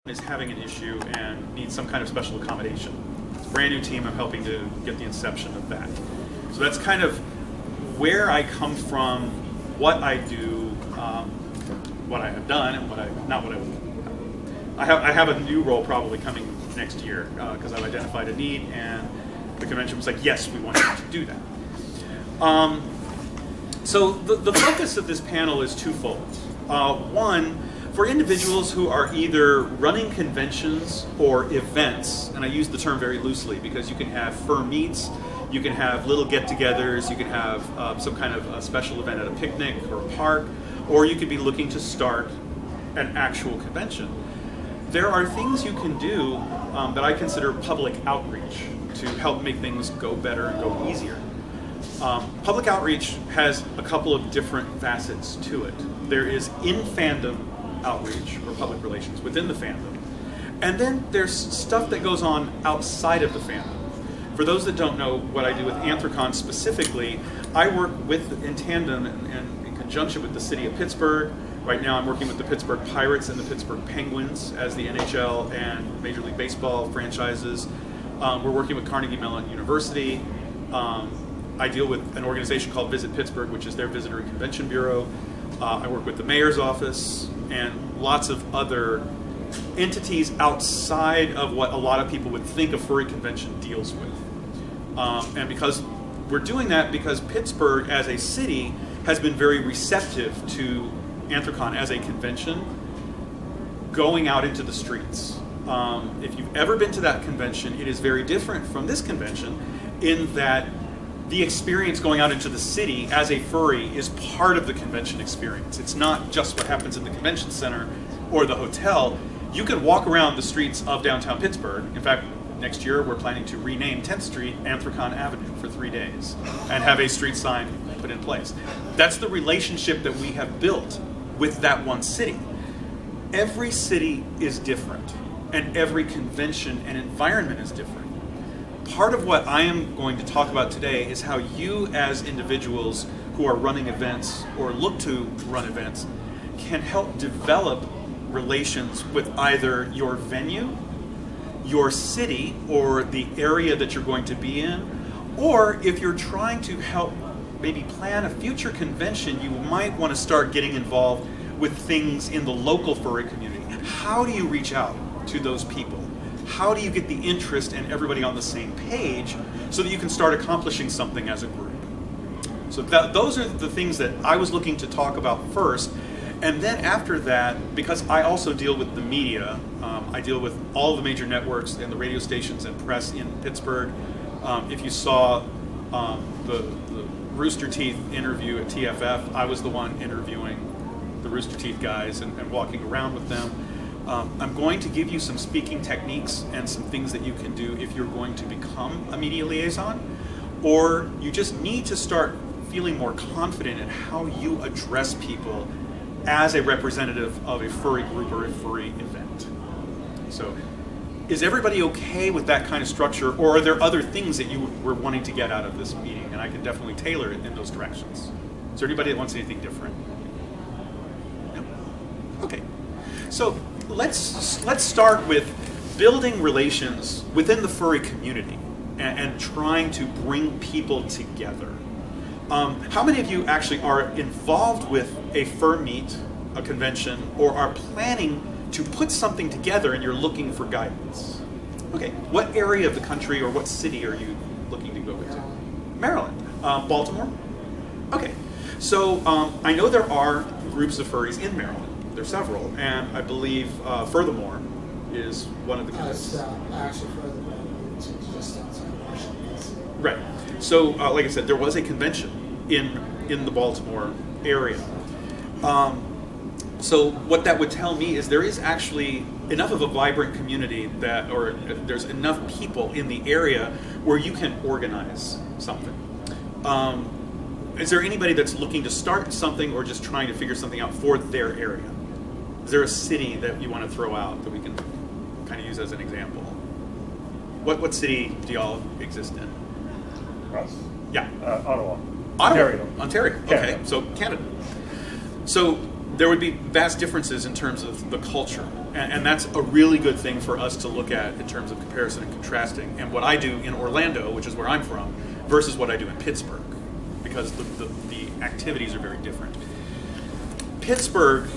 is having an issue and needs some kind of special accommodation. It's a brand new team. I'm helping to get the inception of that. So that's kind of where I come from, what I do, what I have done, and not what I will. I have a new role probably coming next year because I've identified a need, and the convention was like, yes, we want you to do that. So the focus of this panel is twofold. One, for individuals who are either running conventions or events, and I use the term very loosely because you can have fur meets, you can have little get-togethers, you can have some kind of a special event at a picnic or a park, or you could be looking to start an actual convention. There are things you can do that I consider public outreach to help make things go better and go easier. Public outreach has a couple of different facets to it. There is in-fandom outreach, or public relations, within the fandom. And then there's stuff that goes on outside of the fandom. For those that don't know what I do with Anthrocon specifically, I work in tandem and in conjunction with the city of Pittsburgh. Right now I'm working with the Pittsburgh Pirates and the Pittsburgh Penguins as the NHL and Major League Baseball franchises. We're working with Carnegie Mellon University. I deal with an organization called Visit Pittsburgh, which is their visitor and convention bureau. I work with the mayor's office and lots of other entities outside of what a lot of people would think a furry convention deals with. And because we're doing that because Pittsburgh as a city has been very receptive to Anthrocon as a convention going out into the streets. If you've ever been to that convention, it is very different from this convention in that the experience going out into the city as a furry is part of the convention experience. It's not just what happens in the convention center or the hotel. You can walk around the streets of downtown Pittsburgh. In fact, next year we're planning to rename 10th Street Anthrocon Avenue for 3 days and have a street sign put in place. That's the relationship that we have built with that one city. Every city is different, and every convention and environment is different. Part of what I am going to talk about today is how you as individuals who are running events or look to run events can help develop relations with either your venue, your city, or the area that you're going to be in, or if you're trying to help maybe plan a future convention, you might want to start getting involved with things in the local furry community. How do you reach out to those people? How do you get the interest and everybody on the same page so that you can start accomplishing something as a group? So those are the things that I was looking to talk about first. And then after that, because I also deal with the media, I deal with all the major networks and the radio stations and press in Pittsburgh. If you saw the Rooster Teeth interview at TFF, I was the one interviewing the Rooster Teeth guys and walking around with them. I'm going to give you some speaking techniques and some things that you can do if you're going to become a media liaison, or you just need to start feeling more confident in how you address people as a representative of a furry group or a furry event. So, is everybody okay with that kind of structure, or are there other things that you were wanting to get out of this meeting? And I can definitely tailor it in those directions. Is there anybody that wants anything different? No? Okay. So, let's start with building relations within the furry community and trying to bring people together. How many of you actually are involved with a fur meet, a convention, or are planning to put something together and you're looking for guidance? Okay, what area of the country or what city are you looking to go into? Maryland. Baltimore? Okay, so I know there are groups of furries in Maryland. There are several, and I believe Furthermore is one of the conventions. Actually, Furthermore, it's just outside Washington. Right. So, like I said, there was a convention in the Baltimore area. So what that would tell me is there is actually enough of a vibrant community or there's enough people in the area where you can organize something. Is there anybody that's looking to start something or just trying to figure something out for their area? Is there a city that you want to throw out that we can kind of use as an example? What city do y'all exist in? Us? Yeah. Ottawa. Ontario. Okay, Canada. so Canada. So there would be vast differences in terms of the culture. And that's a really good thing for us to look at in terms of comparison and contrasting. And what I do in Orlando, which is where I'm from, versus what I do in Pittsburgh, because the activities are very different. Pittsburgh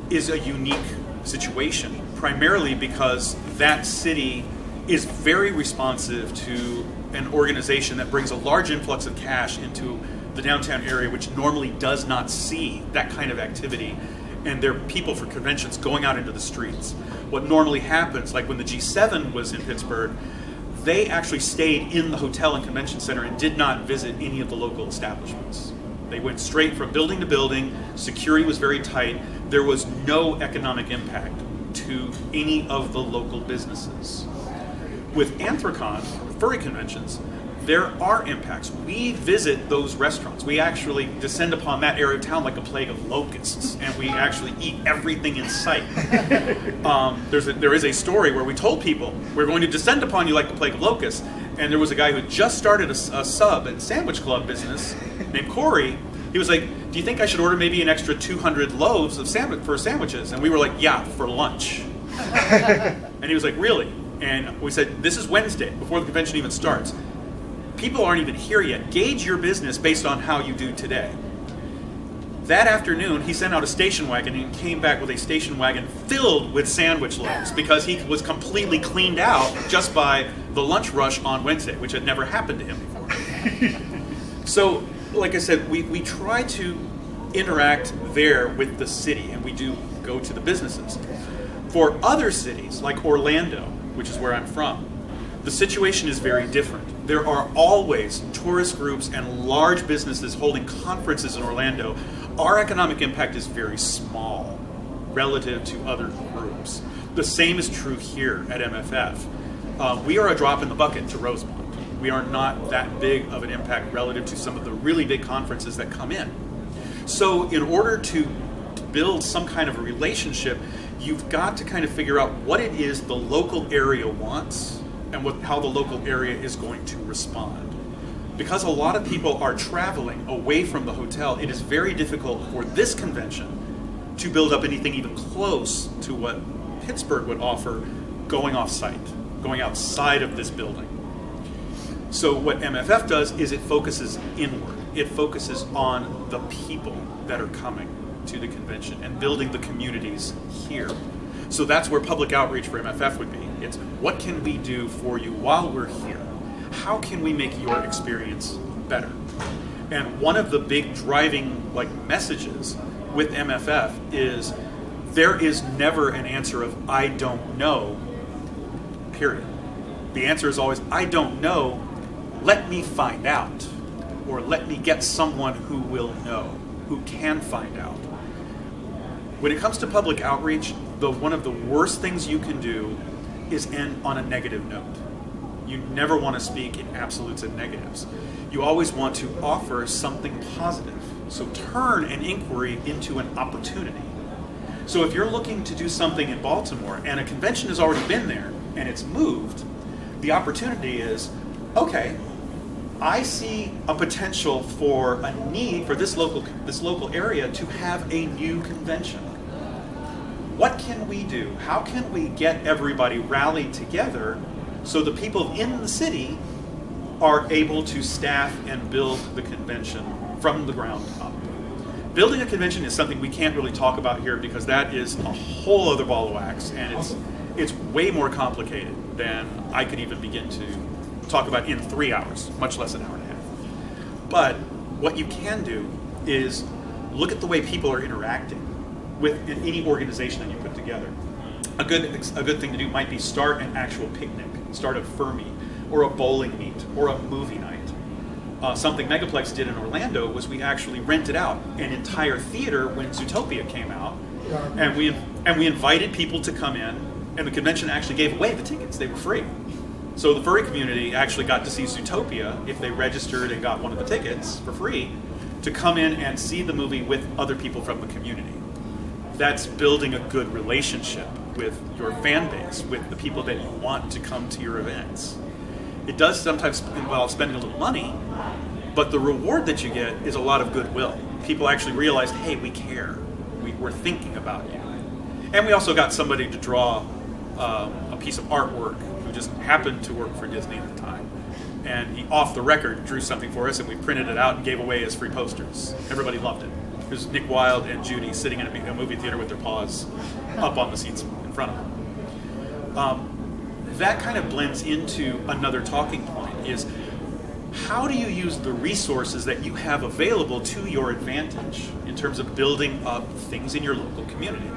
is a unique situation, primarily because that city is very responsive to an organization that brings a large influx of cash into the downtown area, which normally does not see that kind of activity, and there are people for conventions going out into the streets. What normally happens, like when the G7 was in Pittsburgh, they actually stayed in the hotel and convention center and did not visit any of the local establishments. They went straight from building to building. Security was very tight. There was no economic impact to any of the local businesses. With Anthrocon, furry conventions, there are impacts. We visit those restaurants. We actually descend upon that area of town like a plague of locusts, and we actually eat everything in sight. There is a story where we told people, we're going to descend upon you like the plague of locusts, and there was a guy who had just started a sub and sandwich club business named Corey. He was like, do you think I should order maybe an extra 200 loaves of sandwiches? And we were like, yeah, for lunch. And he was like, really? And we said, this is Wednesday, before the convention even starts. People aren't even here yet. Gauge your business based on how you do today. That afternoon, he sent out a station wagon and came back with a station wagon filled with sandwich loaves because he was completely cleaned out just by the lunch rush on Wednesday, which had never happened to him before. So, like I said, we try to interact there with the city, and we do go to the businesses. For other cities, like Orlando, which is where I'm from, the situation is very different. There are always tourist groups and large businesses holding conferences in Orlando. Our economic impact is very small relative to other groups. The same is true here at MFF. We are a drop in the bucket to Rosemont. We are not that big of an impact relative to some of the really big conferences that come in. So in order to build some kind of a relationship, you've got to kind of figure out what it is the local area wants and how the local area is going to respond. Because a lot of people are traveling away from the hotel, it is very difficult for this convention to build up anything even close to what Pittsburgh would offer going off-site, going outside of this building. So what MFF does is it focuses inward. It focuses on the people that are coming to the convention and building the communities here. So that's where public outreach for MFF would be. It's what can we do for you while we're here? How can we make your experience better? And one of the big driving messages with MFF is there is never an answer of I don't know, period. The answer is always I don't know, let me find out. Or let me get someone who will know, who can find out. When it comes to public outreach, one of the worst things you can do is end on a negative note. You never want to speak in absolutes and negatives. You always want to offer something positive. So turn an inquiry into an opportunity. So if you're looking to do something in Baltimore and a convention has already been there and it's moved, the opportunity is, okay, I see a potential for a need for this local area to have a new convention. What can we do? How can we get everybody rallied together so the people in the city are able to staff and build the convention from the ground up? Building a convention is something we can't really talk about here because that is a whole other ball of wax, and it's way more complicated than I could even begin to talk about in 3 hours, much less an hour and a half. But what you can do is look at the way people are interacting with any organization that you put together. A good thing to do might be start an actual picnic, start a fur meet, or a bowling meet, or a movie night. Something Megaplex did in Orlando was we actually rented out an entire theater when Zootopia came out, and we invited people to come in, and the convention actually gave away the tickets. They were free. So the furry community actually got to see Zootopia if they registered and got one of the tickets for free to come in and see the movie with other people from the community. That's building a good relationship with your fan base, with the people that you want to come to your events. It does sometimes involve spending a little money, but the reward that you get is a lot of goodwill. People actually realize, hey, we care. We're thinking about you. And we also got somebody to draw a piece of artwork who just happened to work for Disney at the time. And he, off the record, drew something for us, and we printed it out and gave away as free posters. Everybody loved it. There's Nick Wilde and Judy sitting in a movie theater with their paws up on the seats in front of them. That kind of blends into another talking point, is how do you use the resources that you have available to your advantage in terms of building up things in your local community?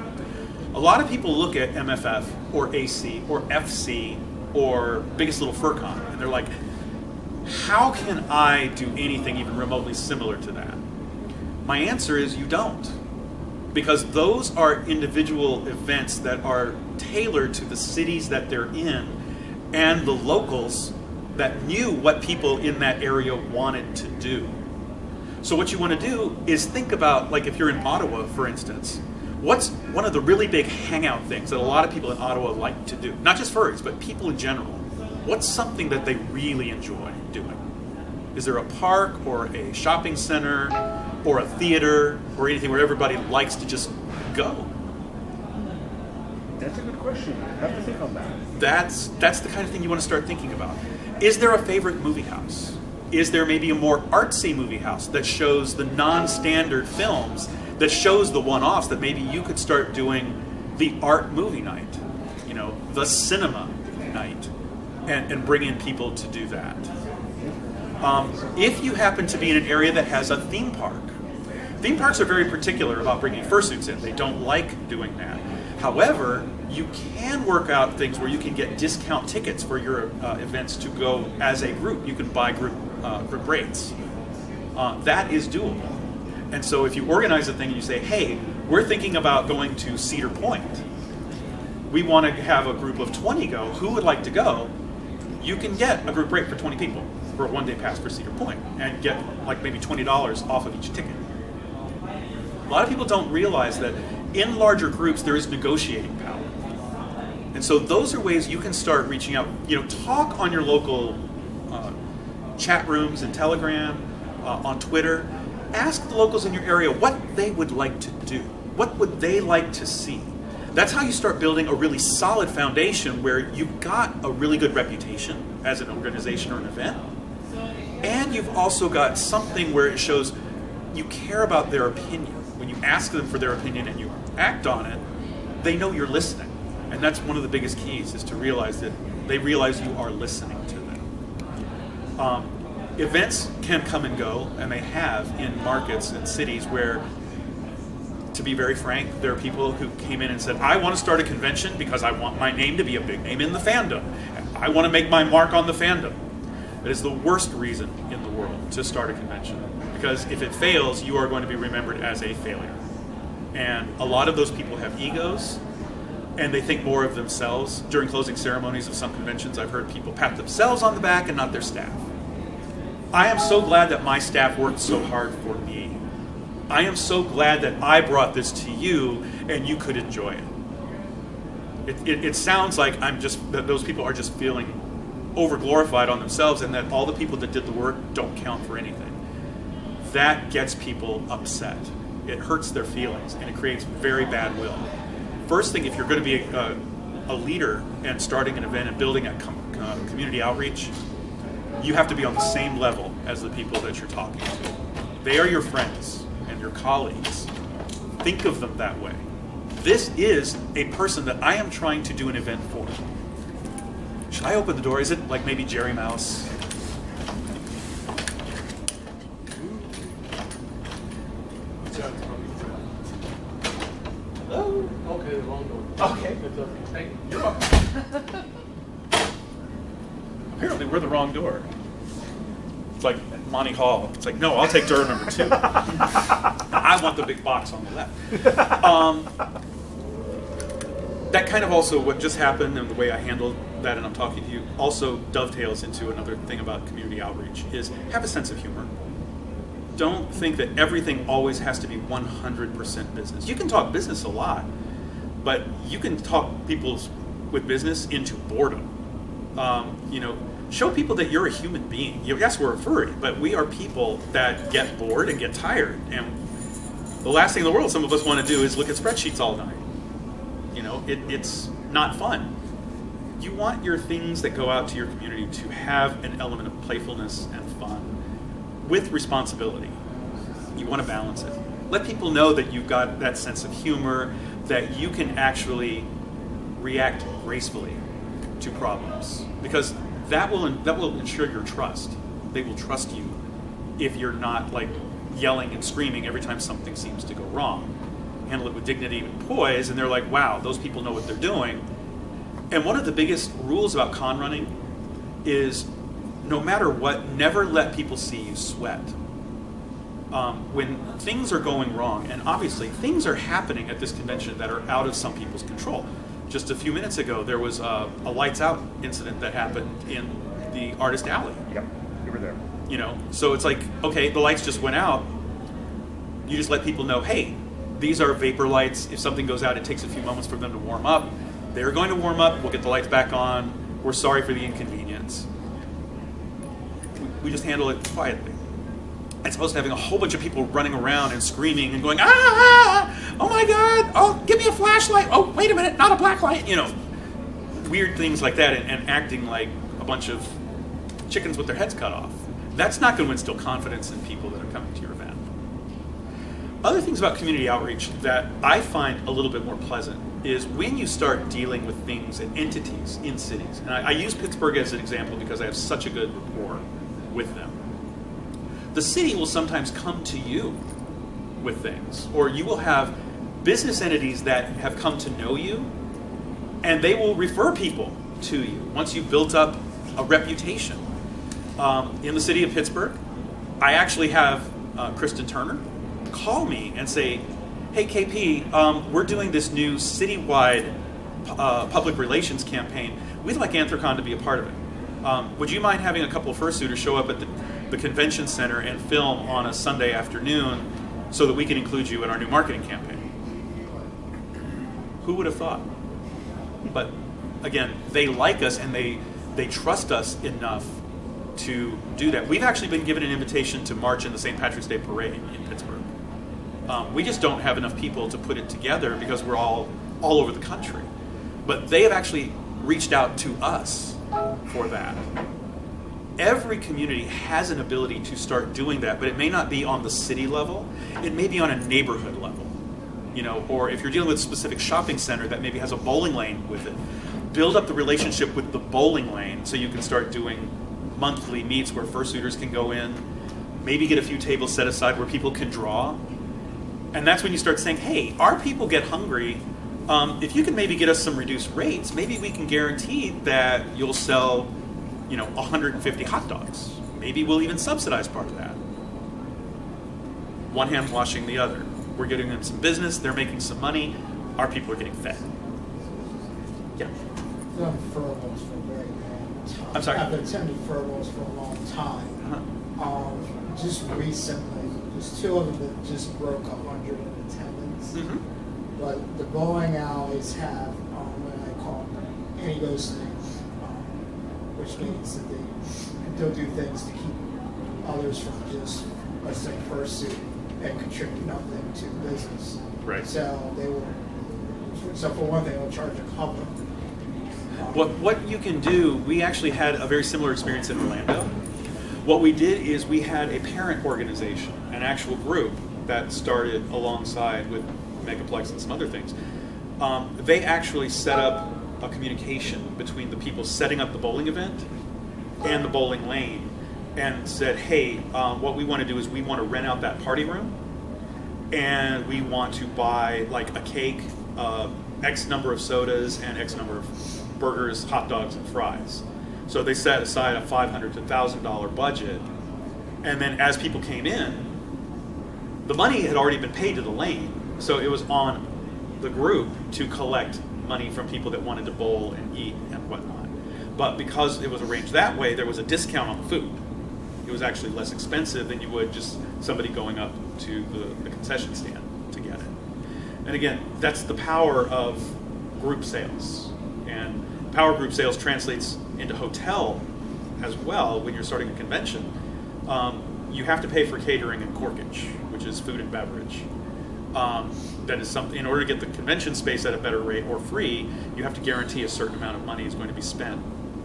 A lot of people look at MFF or AC or FC or Biggest Little Fur Con, and they're like, how can I do anything even remotely similar to that? My answer is you don't. Because those are individual events that are tailored to the cities that they're in and the locals that knew what people in that area wanted to do. So what you want to do is think about, like if you're in Ottawa, for instance, what's one of the really big hangout things that a lot of people in Ottawa like to do? Not just furries, but people in general. What's something that they really enjoy doing? Is there a park or a shopping center or a theater or anything where everybody likes to just go? That's a good question. I have to think on that. That's the kind of thing you want to start thinking about. Is there a favorite movie house? Is there maybe a more artsy movie house that shows the non-standard films, that shows the one-offs, that maybe you could start doing the art movie night, the cinema night, and bring in people to do that? If you happen to be in an area that has a theme park, theme parks are very particular about bringing fursuits in. They don't like doing that. However, you can work out things where you can get discount tickets for your events to go as a group. You can buy group rates. That is doable. And so if you organize a thing and you say, hey, we're thinking about going to Cedar Point. We want to have a group of 20 go. Who would like to go? You can get a group rate for 20 people for a one-day pass for Cedar Point and get like maybe $20 off of each ticket. A lot of people don't realize that in larger groups there is negotiating power. And so those are ways you can start reaching out. Talk on your local chat rooms and Telegram, on Twitter. Ask the locals in your area what they would like to do. What would they like to see? That's how you start building a really solid foundation where you've got a really good reputation as an organization or an event. And you've also got something where it shows you care about their opinion. When you ask them for their opinion and you act on it, they know you're listening. And that's one of the biggest keys, is to realize that they realize you are listening to them. Events can come and go, and they have in markets and cities where, to be very frank, there are people who came in and said, I want to start a convention because I want my name to be a big name in the fandom. I want to make my mark on the fandom. That is the worst reason in the world to start a convention. Because if it fails, you are going to be remembered as a failure. And a lot of those people have egos, and they think more of themselves. During closing ceremonies of some conventions, I've heard people pat themselves on the back and not their staff. I am so glad that my staff worked so hard for me. I am so glad that I brought this to you and you could enjoy it. It sounds like that those people are just feeling over-glorified on themselves, and that all the people that did the work don't count for anything. That gets people upset. It hurts their feelings, and it creates very bad will. First thing, if you're going to be a leader and starting an event and building a community outreach, you have to be on the same level as the people that you're talking to. They are your friends and your colleagues. Think of them that way. This is a person that I am trying to do an event for. Should I open the door? Is it like maybe Jerry Mouse? Hello? Okay, the wrong door. Okay. It's okay. Thank you. You're welcome. Apparently we're the wrong door. It's like Monty Hall. It's like, no, I'll take door number 2. I want the big box on the left. That kind of also what just happened and the way I handled that, and I'm talking to you, also dovetails into another thing about community outreach, is have a sense of humor. Don't think that everything always has to be 100% business. You can talk business a lot, but you can talk people with business into boredom. Show people that you're a human being. Yes, we're a furry, but we are people that get bored and get tired. And the last thing in the world some of us want to do is look at spreadsheets all night. it's not fun. You want your things that go out to your community to have an element of playfulness and fun with responsibility. You want to balance it. Let people know that you've got that sense of humor, that you can actually react gracefully to problems, because that will ensure your trust. They will trust you if you're not like yelling and screaming every time something seems to go wrong. Handle it with dignity and poise, and they're like, wow, those people know what they're doing. And one of the biggest rules about con running is, no matter what, never let people see you sweat. When things are going wrong, and obviously things are happening at this convention that are out of some people's control. Just a few minutes ago, there was a lights out incident that happened in the Artist Alley. Yep, you were there. So it's like, okay, the lights just went out. You just let people know, hey, these are vapor lights. If something goes out, it takes a few moments for them to warm up. They're going to warm up. We'll get the lights back on. We're sorry for the inconvenience. We just handle it quietly. As opposed to having a whole bunch of people running around and screaming and going, ah, oh my God, oh, give me a flashlight. Oh, wait a minute, not a black light. Weird things like that, and acting like a bunch of chickens with their heads cut off. That's not going to instill confidence in people that are coming to your event. Other things about community outreach that I find a little bit more pleasant is when you start dealing with things and entities in cities. And I use Pittsburgh as an example because I have such a good rapport with them. The city will sometimes come to you with things, or you will have business entities that have come to know you, and they will refer people to you once you've built up a reputation. In the city of Pittsburgh, I actually have Kristen Turner call me and say, hey KP, we're doing this new citywide public relations campaign. We'd like Anthrocon to be a part of it. Would you mind having a couple of fursuiters show up at the convention center and film on a Sunday afternoon so that we can include you in our new marketing campaign? Who would have thought? But again, they like us and they trust us enough to do that. We've actually been given an invitation to march in the St. Patrick's Day Parade in Pittsburgh. We just don't have enough people to put it together because we're all over the country. But they have actually reached out to us for that. Every community has an ability to start doing that, but it may not be on the city level. It may be on a neighborhood level, or if you're dealing with a specific shopping center that maybe has a bowling lane with it, build up the relationship with the bowling lane so you can start doing monthly meets where fursuiters can go in, maybe get a few tables set aside where people can draw. And that's when you start saying, hey, our people get hungry. If you can maybe get us some reduced rates, maybe we can guarantee that you'll sell 150 hot dogs. Maybe we'll even subsidize part of that. One hand washing the other. We're getting them some business, they're making some money, our people are getting fed. Yeah. I've done furloughs for a very long time. I'm sorry? I've attended furloughs for a long time. Uh-huh. Just recently, there's two of them that just broke 100 in attendance. Mm-hmm. But the bowling alleys have what I call any ghosting, which means that they'll do things to keep others from just, let's say, fursuit and contribute nothing to the business. Right. So they will. So for one thing, they'll charge a couple. What you can do, we actually had a very similar experience in Orlando. What we did is we had a parent organization, an actual group that started alongside with Megaplex and some other things. They actually set up a communication between the people setting up the bowling event and the bowling lane and said, hey, what we want to do is we want to rent out that party room and we want to buy like a cake, X number of sodas and X number of burgers, hot dogs, and fries. So they set aside a $500 to $1,000 budget, and then as people came in, the money had already been paid to the lane, so it was on the group to collect money from people that wanted to bowl and eat and whatnot. But because it was arranged that way, there was a discount on the food. It was actually less expensive than you would just somebody going up to the concession stand to get it. And again, that's the power of group sales. And power group sales translates into hotel as well when you're starting a convention. You have to pay for catering and corkage, which is food and beverage. That is something. In order to get the convention space at a better rate or free, you have to guarantee a certain amount of money is going to be spent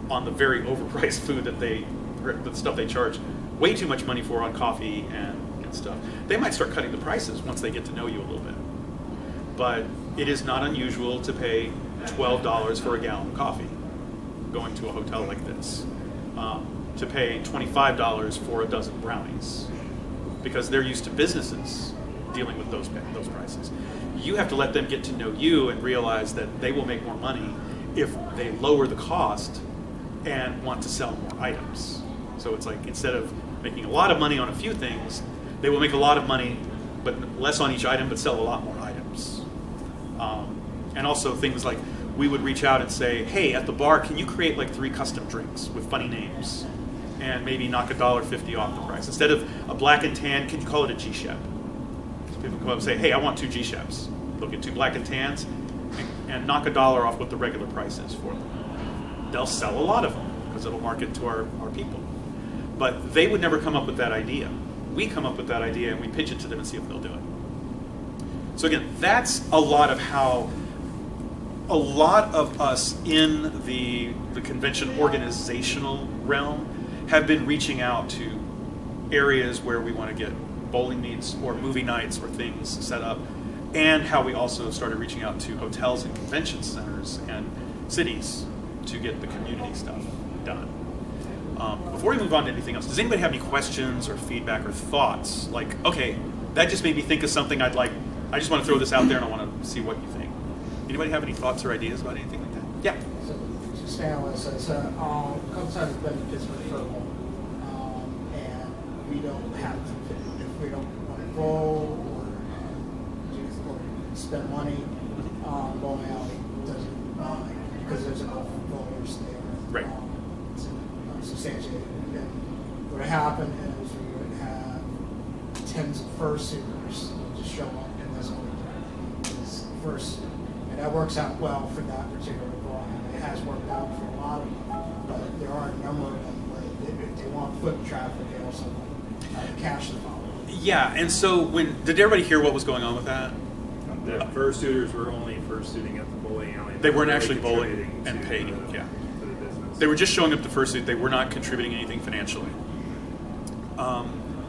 on the very overpriced food the stuff they charge way too much money for on coffee and stuff. They might start cutting the prices once they get to know you a little bit. But it is not unusual to pay $12 for a gallon of coffee going to a hotel like this. To pay $25 for a dozen brownies, because they're used to businesses dealing with those prices. You have to let them get to know you and realize that they will make more money if they lower the cost and want to sell more items. So it's like, instead of making a lot of money on a few things, they will make a lot of money, but less on each item, but sell a lot more items. And also things like, we would reach out and say, hey, at the bar, can you create like 3 custom drinks with funny names and maybe knock $1.50 off the price? Instead of a black and tan, can you call it a G-Shep? So people come up and say, hey, I want 2 G-Sheps. They'll get 2 black and tans and knock $1 off what the regular price is for them. They'll sell a lot of them because it'll market to our people. But they would never come up with that idea. We come up with that idea and we pitch it to them and see if they'll do it. So again, that's a lot of how a lot of us in the convention organizational realm have been reaching out to areas where we want to get bowling meets or movie nights or things set up, and how we also started reaching out to hotels and convention centers and cities to get the community stuff done. Before we move on to anything else, does anybody have any questions or feedback or thoughts? Like, okay, that just made me think of something I just want to throw this out there and I want to see what you think. Anybody have any thoughts or ideas about anything like that? Yeah. So, just stay on this. So, a couple times I've been to Pittsburgh Furry, and we don't have to, if we don't want to bowl or spend money, bowling alley doesn't because there's enough bowlers there. Right. Substantiated. And what would happen is we would have tens of fursuiters just show up, and that's what we do. Is first. That works out well for that particular ball. It has worked out for a lot of them, but there are a number of them where if they want foot traffic, they also want cash to follow. Yeah, and so did everybody hear what was going on with that? The fursuiters were only fursuiting at the bowling alley. They weren't actually bowling and paying. To the business. They were just showing up to fursuit. They were not contributing anything financially.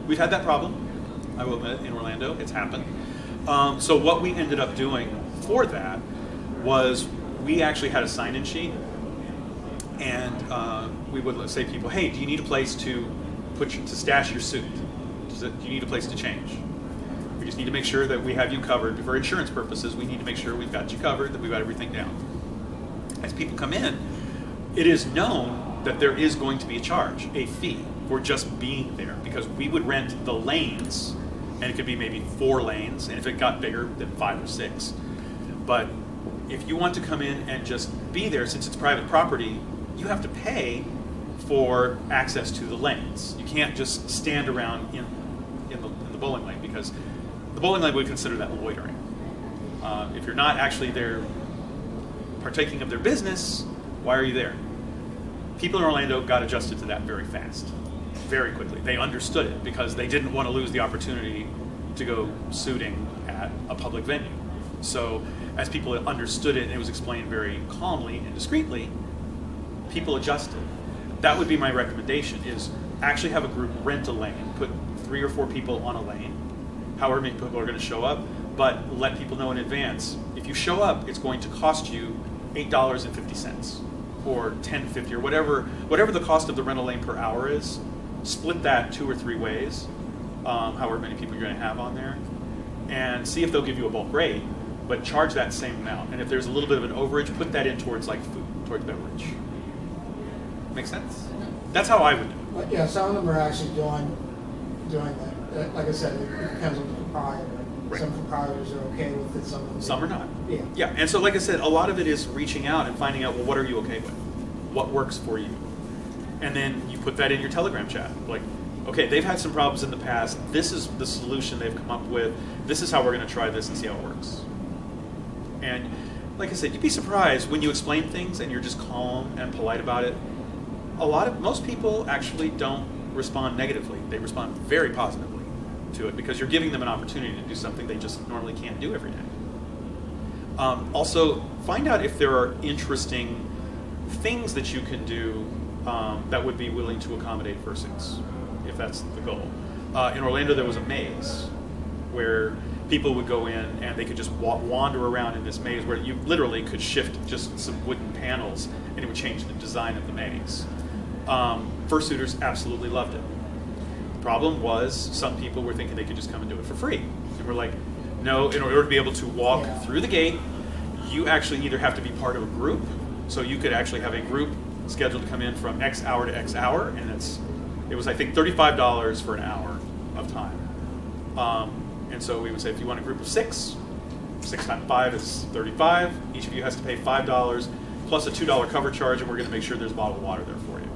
We've had that problem, I will admit, in Orlando. It's happened. So what we ended up doing for that was we actually had a sign-in sheet, and we would say to people, hey, do you need a place to stash your suit? Do you need a place to change? We just need to make sure that we have you covered. For insurance purposes, we need to make sure we've got you covered, that we've got everything down. As people come in, it is known that there is going to be a charge, a fee, for just being there, because we would rent the lanes, and it could be maybe 4 lanes, and if it got bigger, then 5 or 6. But if you want to come in and just be there, since it's private property, you have to pay for access to the lanes. You can't just stand around in the bowling lane, because the bowling lane would consider that loitering. If you're not actually there partaking of their business, why are you there? People in Orlando got adjusted to that very fast, very quickly. They understood it because they didn't want to lose the opportunity to go suiting at a public venue. So as people understood it and it was explained very calmly and discreetly, people adjusted. That would be my recommendation, is actually have a group rent a lane, put 3 or 4 people on a lane, however many people are going to show up, but let people know in advance. If you show up, it's going to cost you $8.50 or $10.50 or whatever the cost of the rental lane per hour is. Split that 2 or 3 ways, however many people you're going to have on there, and see if they'll give you a bulk rate, but charge that same amount. And if there's a little bit of an overage, put that in towards like food, towards beverage. Make sense? That's how I would do it. Yeah, some of them are actually doing that. Like I said, it depends on the proprietor. Right. Some proprietors are okay with it, Some are not. Yeah. Yeah, and so like I said, a lot of it is reaching out and finding out, well, what are you okay with? What works for you? And then you put that in your Telegram chat. Like, okay, they've had some problems in the past. This is the solution they've come up with. This is how we're going to try this and see how it works. And like I said, you'd be surprised when you explain things and you're just calm and polite about it. Most people actually don't respond negatively. They respond very positively. to it because you're giving them an opportunity to do something they just normally can't do every day. Also, find out if there are interesting things that you can do that would be willing to accommodate fursuits, if that's the goal. In Orlando, there was a maze where people would go in and they could just wander around in this maze where you literally could shift just some wooden panels and it would change the design of the maze. Fursuiters absolutely loved it. The problem was some people were thinking they could just come and do it for free. And we're like, no, in order to be able to walk through the gate, you actually either have to be part of a group, so you could actually have a group scheduled to come in from X hour to X hour, and it was I think $35 for an hour of time. And so we would say if you want a group of 6 times 5 is 35. Each of you has to pay $5 plus a $2 cover charge, and we're going to make sure there's bottled water there for you.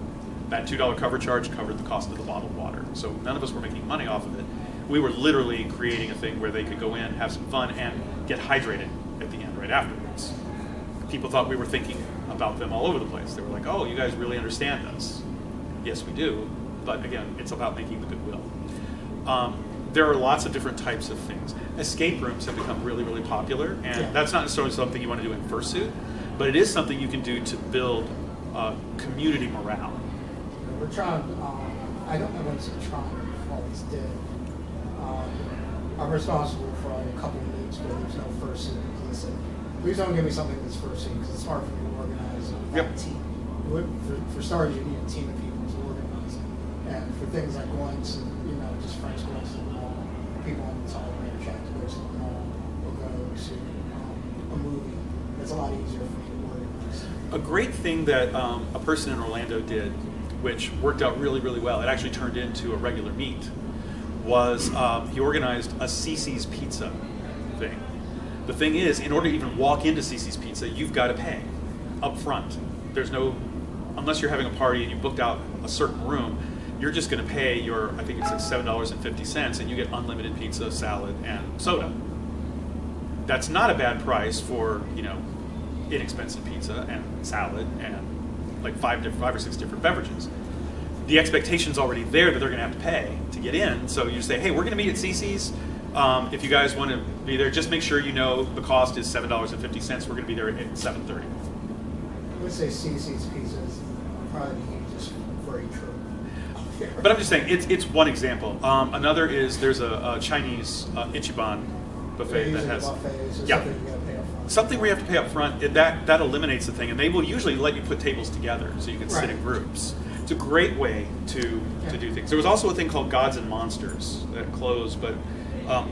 That $2 cover charge covered the cost of the bottled water, so none of us were making money off of it. We were literally creating a thing where they could go in, have some fun, and get hydrated at the end right afterwards. People thought we were thinking about them all over the place. They were like, oh, you guys really understand us. Yes, we do, but again, it's about making the goodwill. There are lots of different types of things. Escape rooms have become really, really popular, and that's not necessarily something you want to do in fursuit, but it is something you can do to build community morale. We're trying, I don't know when it's trying, always did. I'm responsible for a couple of meets where there's no fursuit. Because I said, please don't give me something that's fursuit because it's hard for me to organize a team. For starters, you need a team of people to organize. And for things like going to, just friends going to the mall, people on the television chat to go to the mall or go to a movie, it's a lot easier for me to organize. A great thing that a person in Orlando did, which worked out really, really well, it actually turned into a regular meet, was he organized a CiCi's Pizza thing. The thing is, in order to even walk into CiCi's Pizza, you've got to pay up front. There's no, unless you're having a party and you booked out a certain room, you're just going to pay I think it's like $7.50, and you get unlimited pizza, salad, and soda. That's not a bad price for, inexpensive pizza and salad and like 5 or 6 different beverages. The expectation's already there that they're going to have to pay to get in, so you say, hey, we're going to meet at CiCi's. If you guys want to be there, just make sure you know the cost is $7.50. We're going to be there at 7:30. I would say CiCi's Pizza is probably just very true. But I'm just saying, it's one example. Another is there's a Chinese Ichiban buffet that has something where you have to pay up front. That eliminates the thing, and they will usually let you put tables together so you can sit in groups. It's a great way to do things. There was also a thing called Gods and Monsters that closed, but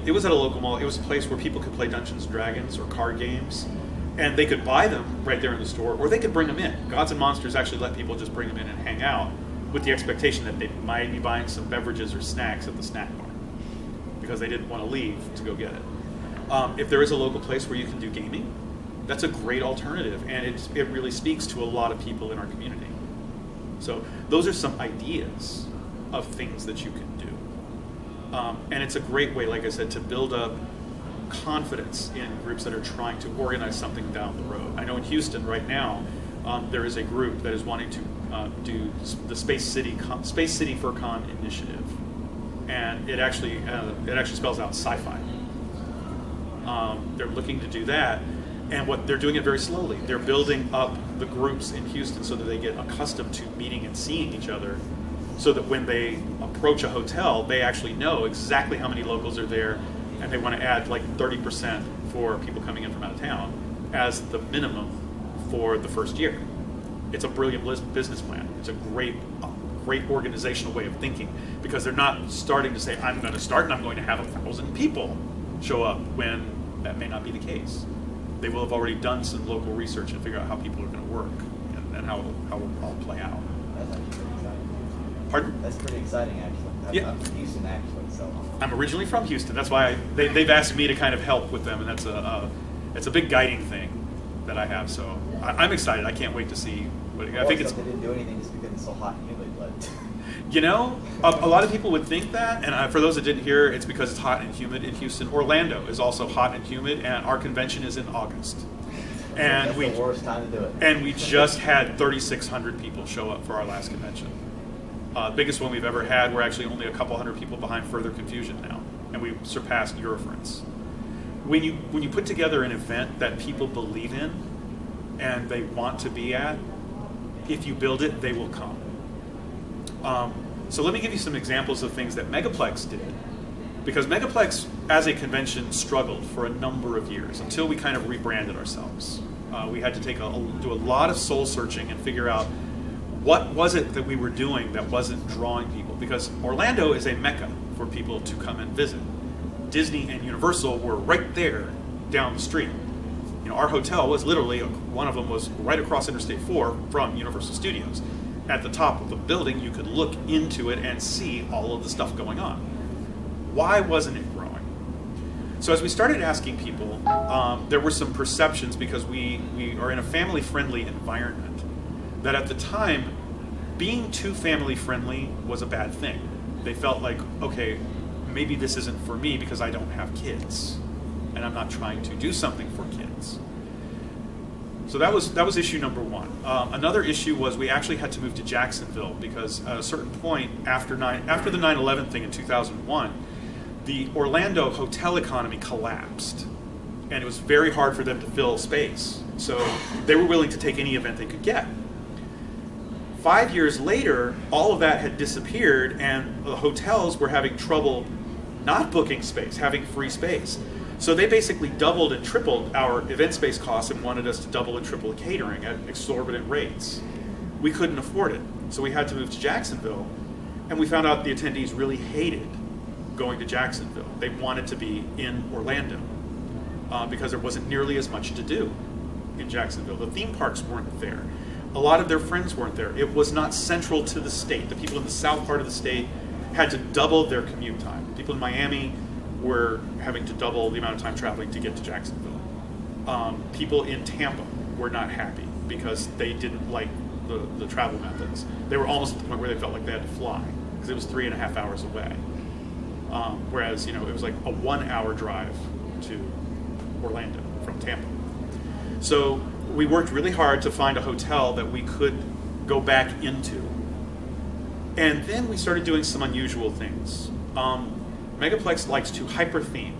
it was at a local mall. It was a place where people could play Dungeons & Dragons or card games, and they could buy them right there in the store, or they could bring them in. Gods and Monsters actually let people just bring them in and hang out with the expectation that they might be buying some beverages or snacks at the snack bar because they didn't want to leave to go get it. If there is a local place where you can do gaming, that's a great alternative, and it really speaks to a lot of people in our community. So those are some ideas of things that you can do. And it's a great way, like I said, to build up confidence in groups that are trying to organize something down the road. I know in Houston right now, there is a group that is wanting to do the Space City FurCon initiative, and it actually spells out sci-fi. They're looking to do that, and they're doing it very slowly. They're building up the groups in Houston so that they get accustomed to meeting and seeing each other, so that when they approach a hotel, they actually know exactly how many locals are there, and they want to add like 30% for people coming in from out of town as the minimum for the first year. It's a brilliant business plan. It's a great organizational way of thinking, because they're not starting to say, I'm going to start and I'm going to have 1,000 people show up, when that may not be the case. They will have already done some local research and figure out how people are going to work and how it will all play out. That's actually pretty exciting. Pardon? That's pretty exciting, actually. I'm from Houston, actually, so. I'm originally from Houston. That's why they've asked me to kind of help with them, and that's it's a big guiding thing that I have. So I'm excited. I can't wait to see. I think they didn't do anything just because it's so hot and humid, but. A lot of people would think that, and for those that didn't hear, it's because it's hot and humid in Houston. Orlando is also hot and humid, and our convention is in August. And that's the worst time to do it. And we just had 3,600 people show up for our last convention. Biggest one we've ever had. We're actually only a couple hundred people behind Further Confusion now. and we surpassed Eurofriends. When you put together an event that people believe in and they want to be at, if you build it, they will come. So let me give you some examples of things that Megaplex did. Because Megaplex, as a convention, struggled for a number of years until we kind of rebranded ourselves. We had to do a lot of soul searching and figure out what was it that we were doing that wasn't drawing people. Because Orlando is a mecca for people to come and visit. Disney and Universal were right there down the street. You know, our hotel was literally, one of them was right across Interstate 4 from Universal Studios. At the top of the building, you could look into it and see all of the stuff going on. Why wasn't it growing? So as we started asking people, there were some perceptions, because we are in a family-friendly environment, that at the time, being too family-friendly was a bad thing. They felt like, okay, maybe this isn't for me because I don't have kids, and I'm not trying to do something for kids. So that was issue number one. Another issue was we actually had to move to Jacksonville, because at a certain point after the 9/11 thing in 2001, the Orlando hotel economy collapsed, and it was very hard for them to fill space. So they were willing to take any event they could get. 5 years later, all of that had disappeared, and the hotels were having trouble not booking space, having free space. So they basically doubled and tripled our event space costs and wanted us to double and triple the catering at exorbitant rates. We couldn't afford it, so we had to move to Jacksonville, and we found out the attendees really hated going to Jacksonville. They wanted to be in Orlando because there wasn't nearly as much to do in Jacksonville. The theme parks weren't there. A lot of their friends weren't there. It was not central to the state. The people in the south part of the state had to double their commute time. People in Miami were having to double the amount of time traveling to get to Jacksonville. People in Tampa were not happy because they didn't like the travel methods. They were almost at the point where they felt like they had to fly, because it was 3.5 hours away. Whereas, it was like a 1 hour drive to Orlando from Tampa. So we worked really hard to find a hotel that we could go back into. And then we started doing some unusual things. Megaplex likes to hyper-theme.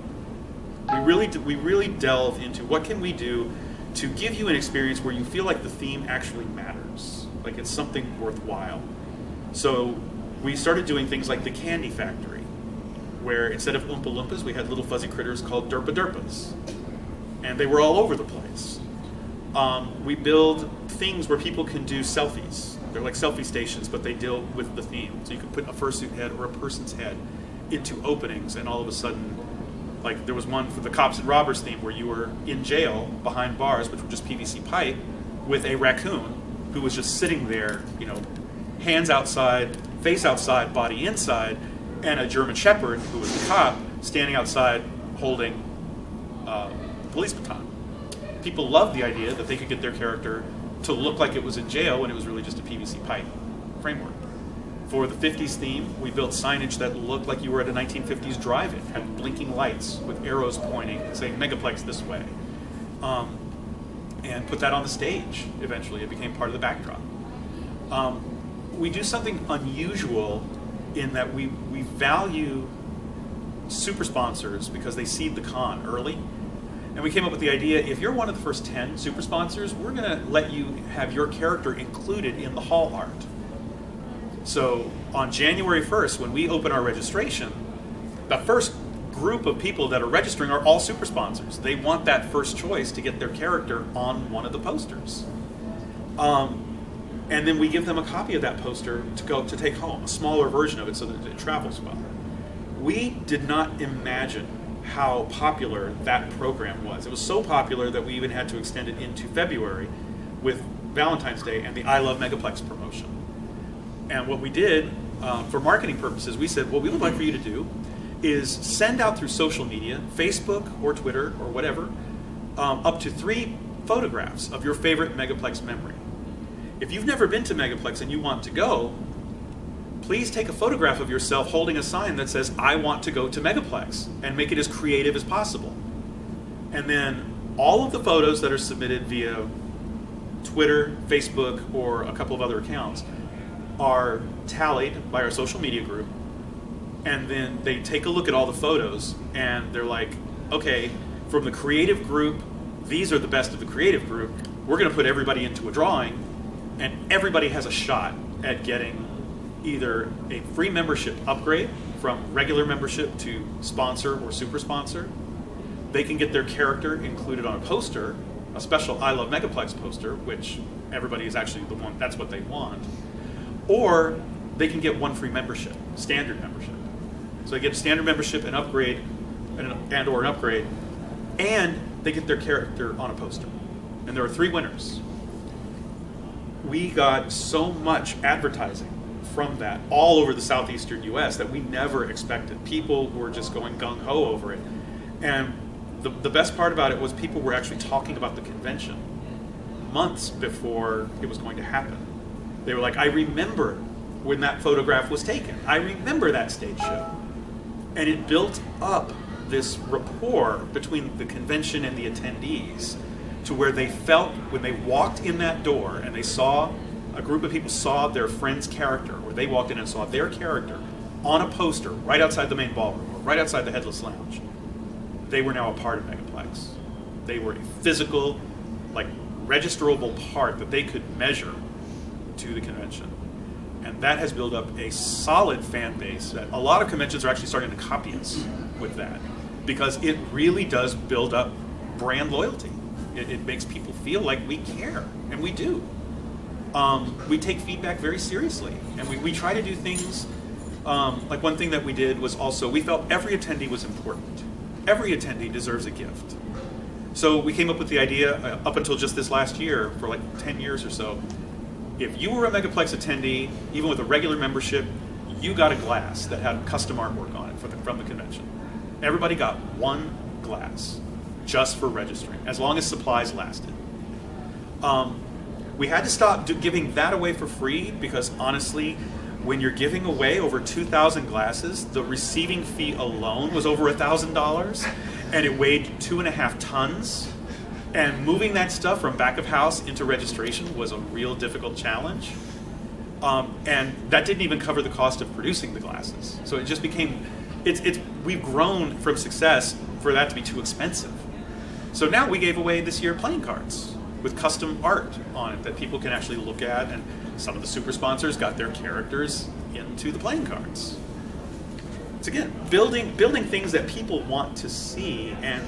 We really delve into what can we do to give you an experience where you feel like the theme actually matters, like it's something worthwhile. So we started doing things like the Candy Factory, where instead of Oompa Loompas, we had little fuzzy critters called Derpa Derpas. And they were all over the place. We build things where people can do selfies. They're like selfie stations, but they deal with the theme. So you can put a fursuit head or a person's head into openings, and all of a sudden, like there was one for the Cops and Robbers theme where you were in jail behind bars, which were just PVC pipe, with a raccoon who was just sitting there, hands outside, face outside, body inside, and a German Shepherd, who was a cop, standing outside holding a police baton. People loved the idea that they could get their character to look like it was in jail when it was really just a PVC pipe framework. For the 50s theme, we built signage that looked like you were at a 1950s drive-in, had blinking lights with arrows pointing, saying Megaplex this way, and put that on the stage eventually. It became part of the backdrop. We do something unusual in that we value super sponsors because they seed the con early. And we came up with the idea, if you're one of the first 10 super sponsors, we're going to let you have your character included in the hall art. So on January 1st, when we open our registration, the first group of people that are registering are all super sponsors. They want that first choice to get their character on one of the posters. And then we give them a copy of that poster to take home, a smaller version of it so that it travels well. We did not imagine how popular that program was. It was so popular that we even had to extend it into February with Valentine's Day and the I Love Megaplex promotion. And what we did, for marketing purposes, we said, what we would like for you to do is send out through social media, Facebook or Twitter or whatever, up to 3 photographs of your favorite Megaplex memory. If you've never been to Megaplex and you want to go, please take a photograph of yourself holding a sign that says, I want to go to Megaplex, and make it as creative as possible. And then all of the photos that are submitted via Twitter, Facebook, or a couple of other accounts are tallied by our social media group, and then they take a look at all the photos, and they're like, okay, from the creative group, these are the best of the creative group. We're going to put everybody into a drawing, and everybody has a shot at getting either a free membership upgrade from regular membership to sponsor or super sponsor. They can get their character included on a poster, a special I Love Megaplex poster, which everybody is actually the one, that's what they want. Or they can get one free membership, standard membership. So they get a standard membership, an upgrade, and or an upgrade, and they get their character on a poster. And there are 3 winners. We got so much advertising from that all over the southeastern US that we never expected. People were just going gung-ho over it. And the best part about it was people were actually talking about the convention months before it was going to happen. They were like, I remember when that photograph was taken. I remember that stage show. And it built up this rapport between the convention and the attendees to where they felt when they walked in that door and they saw, a group of people saw their friend's character, or they walked in and saw their character on a poster right outside the main ballroom, or right outside the Headless Lounge. They were now a part of Megaplex. They were a physical, like, registerable part that they could measure to the convention. And that has built up a solid fan base that a lot of conventions are actually starting to copy us with that, because it really does build up brand loyalty. It makes people feel like we care, and we do. We take feedback very seriously, and we try to do things, like one thing that we did was also, we felt every attendee was important. Every attendee deserves a gift. So we came up with the idea, up until just this last year, for like 10 years or so, if you were a Megaplex attendee, even with a regular membership, you got a glass that had custom artwork on it from the convention. Everybody got one glass just for registering, as long as supplies lasted. We had to stop giving that away for free because honestly, when you're giving away over 2,000 glasses, the receiving fee alone was over $1,000, and it weighed 2.5 tons. And moving that stuff from back of house into registration was a real difficult challenge. And that didn't even cover the cost of producing the glasses. So it just became, we've grown from success for that to be too expensive. So now we gave away this year playing cards with custom art on it that people can actually look at, and some of the super sponsors got their characters into the playing cards. It's again, building things that people want to see and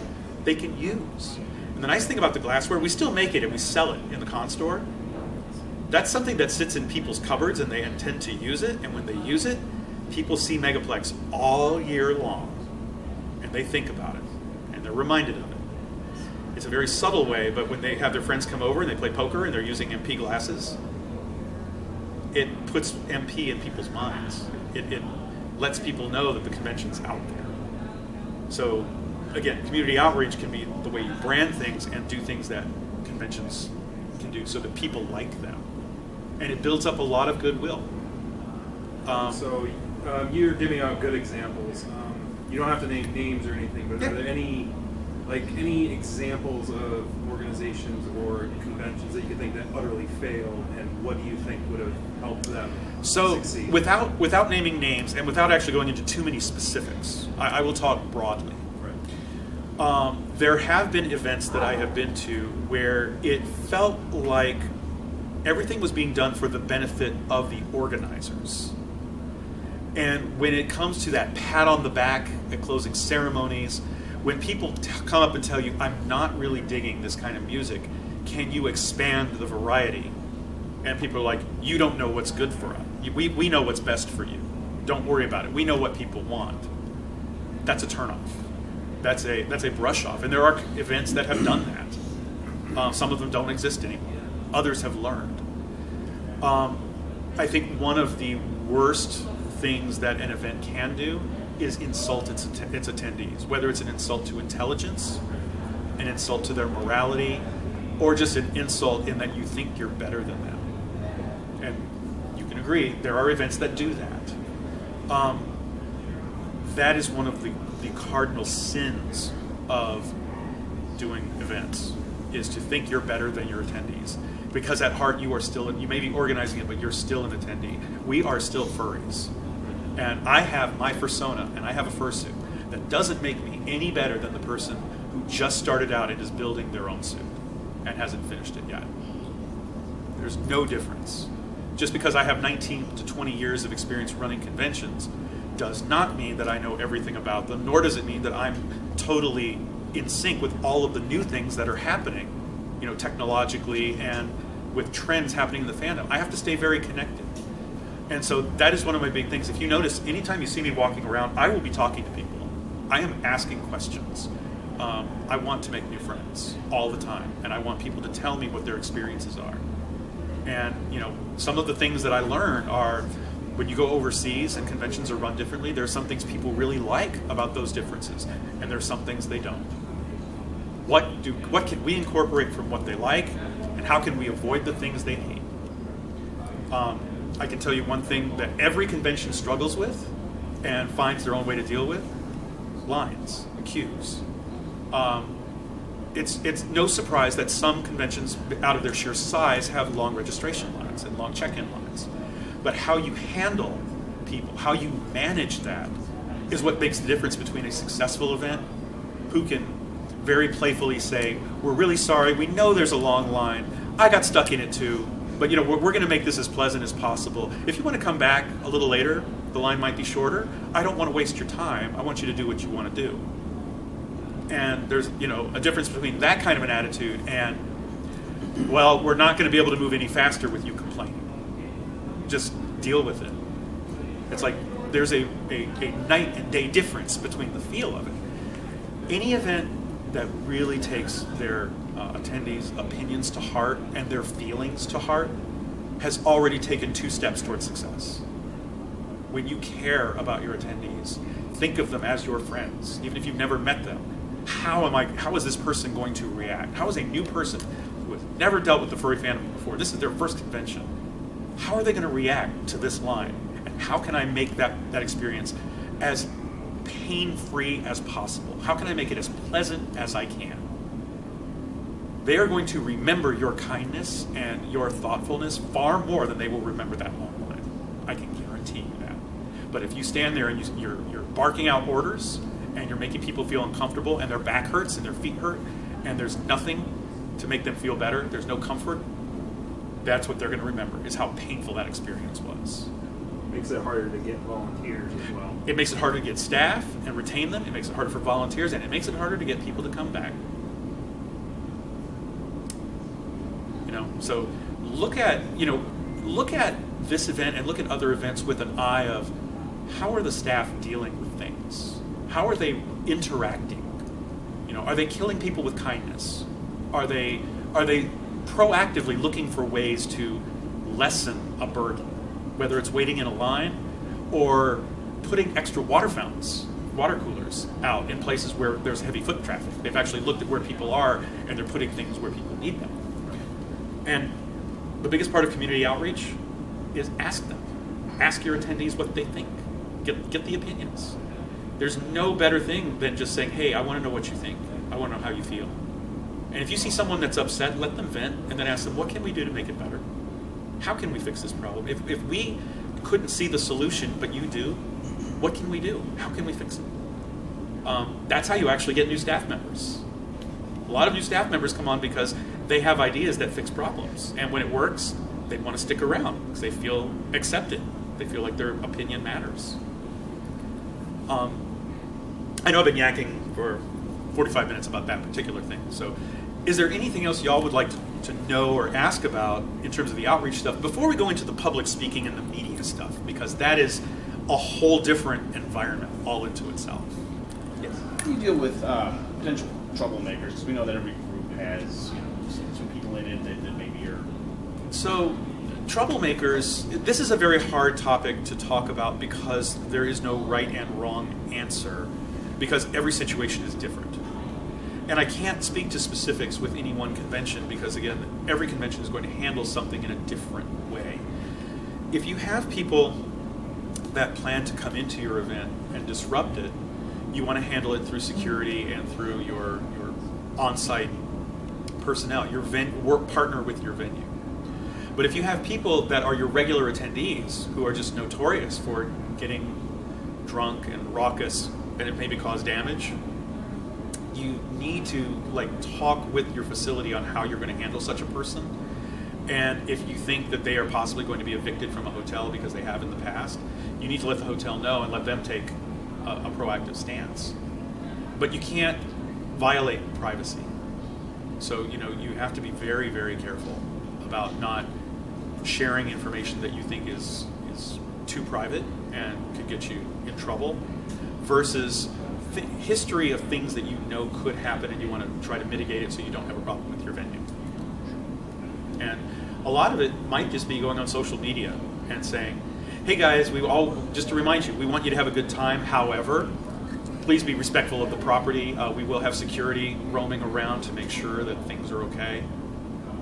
they can use. And the nice thing about the glassware, we still make it and we sell it in the con store. That's something that sits in people's cupboards and they intend to use it, and when they use it, people see Megaplex all year long and they think about it and they're reminded of it. It's a very subtle way, but when they have their friends come over and they play poker and they're using MP glasses, it puts MP in people's minds. It lets people know that the convention's out there. So again, community outreach can be the way you brand things and do things that conventions can do so that people like them. And it builds up a lot of goodwill. So you're giving out good examples. You don't have to name names or anything, but are there any examples of organizations or conventions that you could think that utterly failed, and what do you think would have helped them succeed? Without naming names and without actually going into too many specifics, I will talk broadly. Right. There have been events that I have been to where it felt like everything was being done for the benefit of the organizers. And when it comes to that pat on the back at closing ceremonies, when people come up and tell you, I'm not really digging this kind of music, can you expand the variety? And people are like, you don't know what's good for us. We know what's best for you. Don't worry about it. We know what people want. That's a turnoff. That's a brush off. And there are events that have done that. Some of them don't exist anymore. Others have learned. I think one of the worst things that an event can do is insult its attendees, whether it's an insult to intelligence, an insult to their morality, or just an insult in that you think you're better than them. And you can agree, there are events that do that. That is one of the cardinal sins of doing events, is to think you're better than your attendees. Because at heart you may be organizing it, but you're still an attendee. We are still furries. And I have my persona, and I have a fursuit. That doesn't make me any better than the person who just started out and is building their own suit and hasn't finished it yet. There's no difference. Just because I have 19 to 20 years of experience running conventions does not mean that I know everything about them, nor does it mean that I'm totally in sync with all of the new things that are happening, technologically and with trends happening in the fandom. I have to stay very connected. And so that is one of my big things. If you notice, anytime you see me walking around, I will be talking to people. I am asking questions. I want to make new friends all the time, and I want people to tell me what their experiences are. And, some of the things that I learn are when you go overseas and conventions are run differently, there are some things people really like about those differences, and there are some things they don't. What can we incorporate from what they like, and how can we avoid the things they hate? I can tell you one thing that every convention struggles with and finds their own way to deal with: lines, queues. It's no surprise that some conventions, out of their sheer size, have long registration lines and long check-in lines. But how you handle people, how you manage that, is what makes the difference between a successful event, who can very playfully say, "We're really sorry, we know there's a long line, I got stuck in it too, but we're going to make this as pleasant as possible. If you want to come back a little later, the line might be shorter. I don't want to waste your time. I want you to do what you want to do." And there's, a difference between that kind of an attitude and, well, we're not going to be able to move any faster with you complaining. Just deal with it. It's like there's a night and day difference between the feel of it. Any event that really takes their attendees' opinions to heart and their feelings to heart has already taken 2 steps towards success. When you care about your attendees, think of them as your friends, even if you've never met them. How is this person going to react? How is a new person who has never dealt with the furry fandom before, this is their first convention, how are they going to react to this line? And how can I make that experience as pain-free as possible? How can I make it as pleasant as I can? They are going to remember your kindness and your thoughtfulness far more than they will remember that long line. I can guarantee you that. But if you stand there and you're barking out orders and you're making people feel uncomfortable and their back hurts and their feet hurt and there's nothing to make them feel better, there's no comfort, that's what they're going to remember, is how painful that experience was. Makes it harder to get volunteers as well. It makes it harder to get staff and retain them. It makes it harder for volunteers, and it makes it harder to get people to come back. So look at this event and look at other events with an eye of how are the staff dealing with things? How are they interacting? Are they killing people with kindness? Are they proactively looking for ways to lessen a burden, whether it's waiting in a line or putting extra water fountains, water coolers out in places where there's heavy foot traffic? They've actually looked at where people are and they're putting things where people need them. And the biggest part of community outreach is ask them. Ask your attendees what they think. Get the opinions. There's no better thing than just saying, "Hey, I want to know what you think. I want to know how you feel." And if you see someone that's upset, let them vent and then ask them, what can we do to make it better? How can we fix this problem? If we couldn't see the solution, but you do, what can we do? How can we fix it? That's how you actually get new staff members. A lot of new staff members come on because they have ideas that fix problems. And when it works, they want to stick around because they feel accepted. They feel like their opinion matters. I know I've been yakking for 45 minutes about that particular thing. So is there anything else y'all would like to know or ask about in terms of the outreach stuff before we go into the public speaking and the media stuff? Because that is a whole different environment all into itself. Yes? How do you deal with potential troublemakers? Because we know that every group has some people in it that maybe are... So troublemakers, this is a very hard topic to talk about because there is no right and wrong answer, because every situation is different. And I can't speak to specifics with any one convention because, again, every convention is going to handle something in a different way. If you have people that plan to come into your event and disrupt it, you want to handle it through security and through your on-site personnel, your work partner with your venue. But if you have people that are your regular attendees who are just notorious for getting drunk and raucous and it maybe cause damage, you need to like talk with your facility on how you're going to handle such a person. And if you think that they are possibly going to be evicted from a hotel because they have in the past, you need to let the hotel know and let them take a proactive stance. But you can't violate privacy. So, you have to be very, very careful about not sharing information that you think is too private and could get you in trouble versus history of things that you know could happen and you want to try to mitigate it so you don't have a problem with your venue. And a lot of it might just be going on social media and saying, hey guys, just to remind you, we want you to have a good time. However, please be respectful of the property. We will have security roaming around to make sure that things are okay.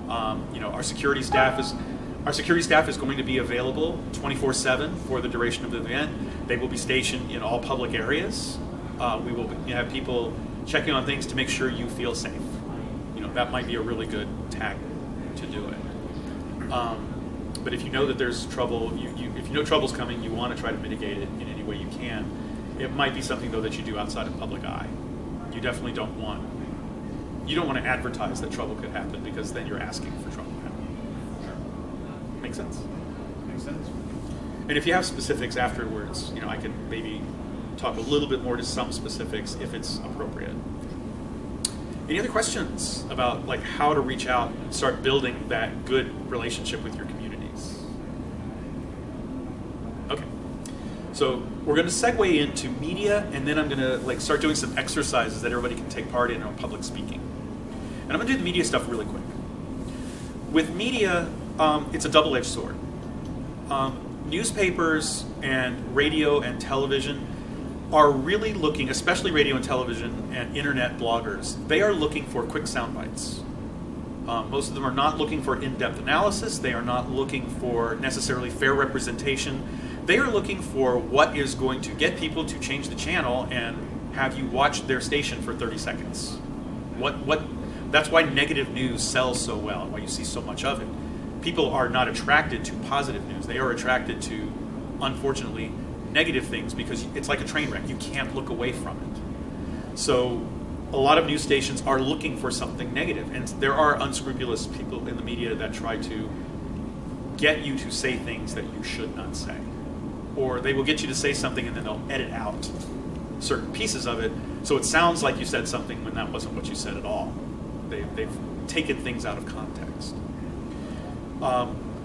Our security staff is going to be available 24/7 for the duration of the event. They will be stationed in all public areas. We will have people checking on things to make sure you feel safe. That might be a really good tack to do it. But if you know that there's trouble, if you know trouble's coming, you want to try to mitigate it in any way you can. It might be something though that you do outside of public eye. You definitely don't want to advertise that trouble could happen because then you're asking for trouble to happen. Make sense? Makes sense. And if you have specifics afterwards, I can maybe talk a little bit more to some specifics if it's appropriate. Any other questions about like how to reach out and start building that good relationship with your communities? Okay. So we're going to segue into media, and then I'm going to start doing some exercises that everybody can take part in on public speaking. And I'm going to do the media stuff really quick. With media, it's a double-edged sword. Newspapers and radio and television are really looking, especially radio and television and internet bloggers, they are looking for quick sound bites. Most of them are not looking for in-depth analysis. They are not looking for necessarily fair representation. They are looking for what is going to get people to change the channel and have you watch their station for 30 seconds. That's why negative news sells so well, why you see so much of it. People are not attracted to positive news. They are attracted to, unfortunately, negative things because it's like a train wreck. You can't look away from it. So a lot of news stations are looking for something negative, and there are unscrupulous people in the media that try to get you to say things that you should not say. Or they will get you to say something and then they'll edit out certain pieces of it so it sounds like you said something when that wasn't what you said at all. They've taken things out of context.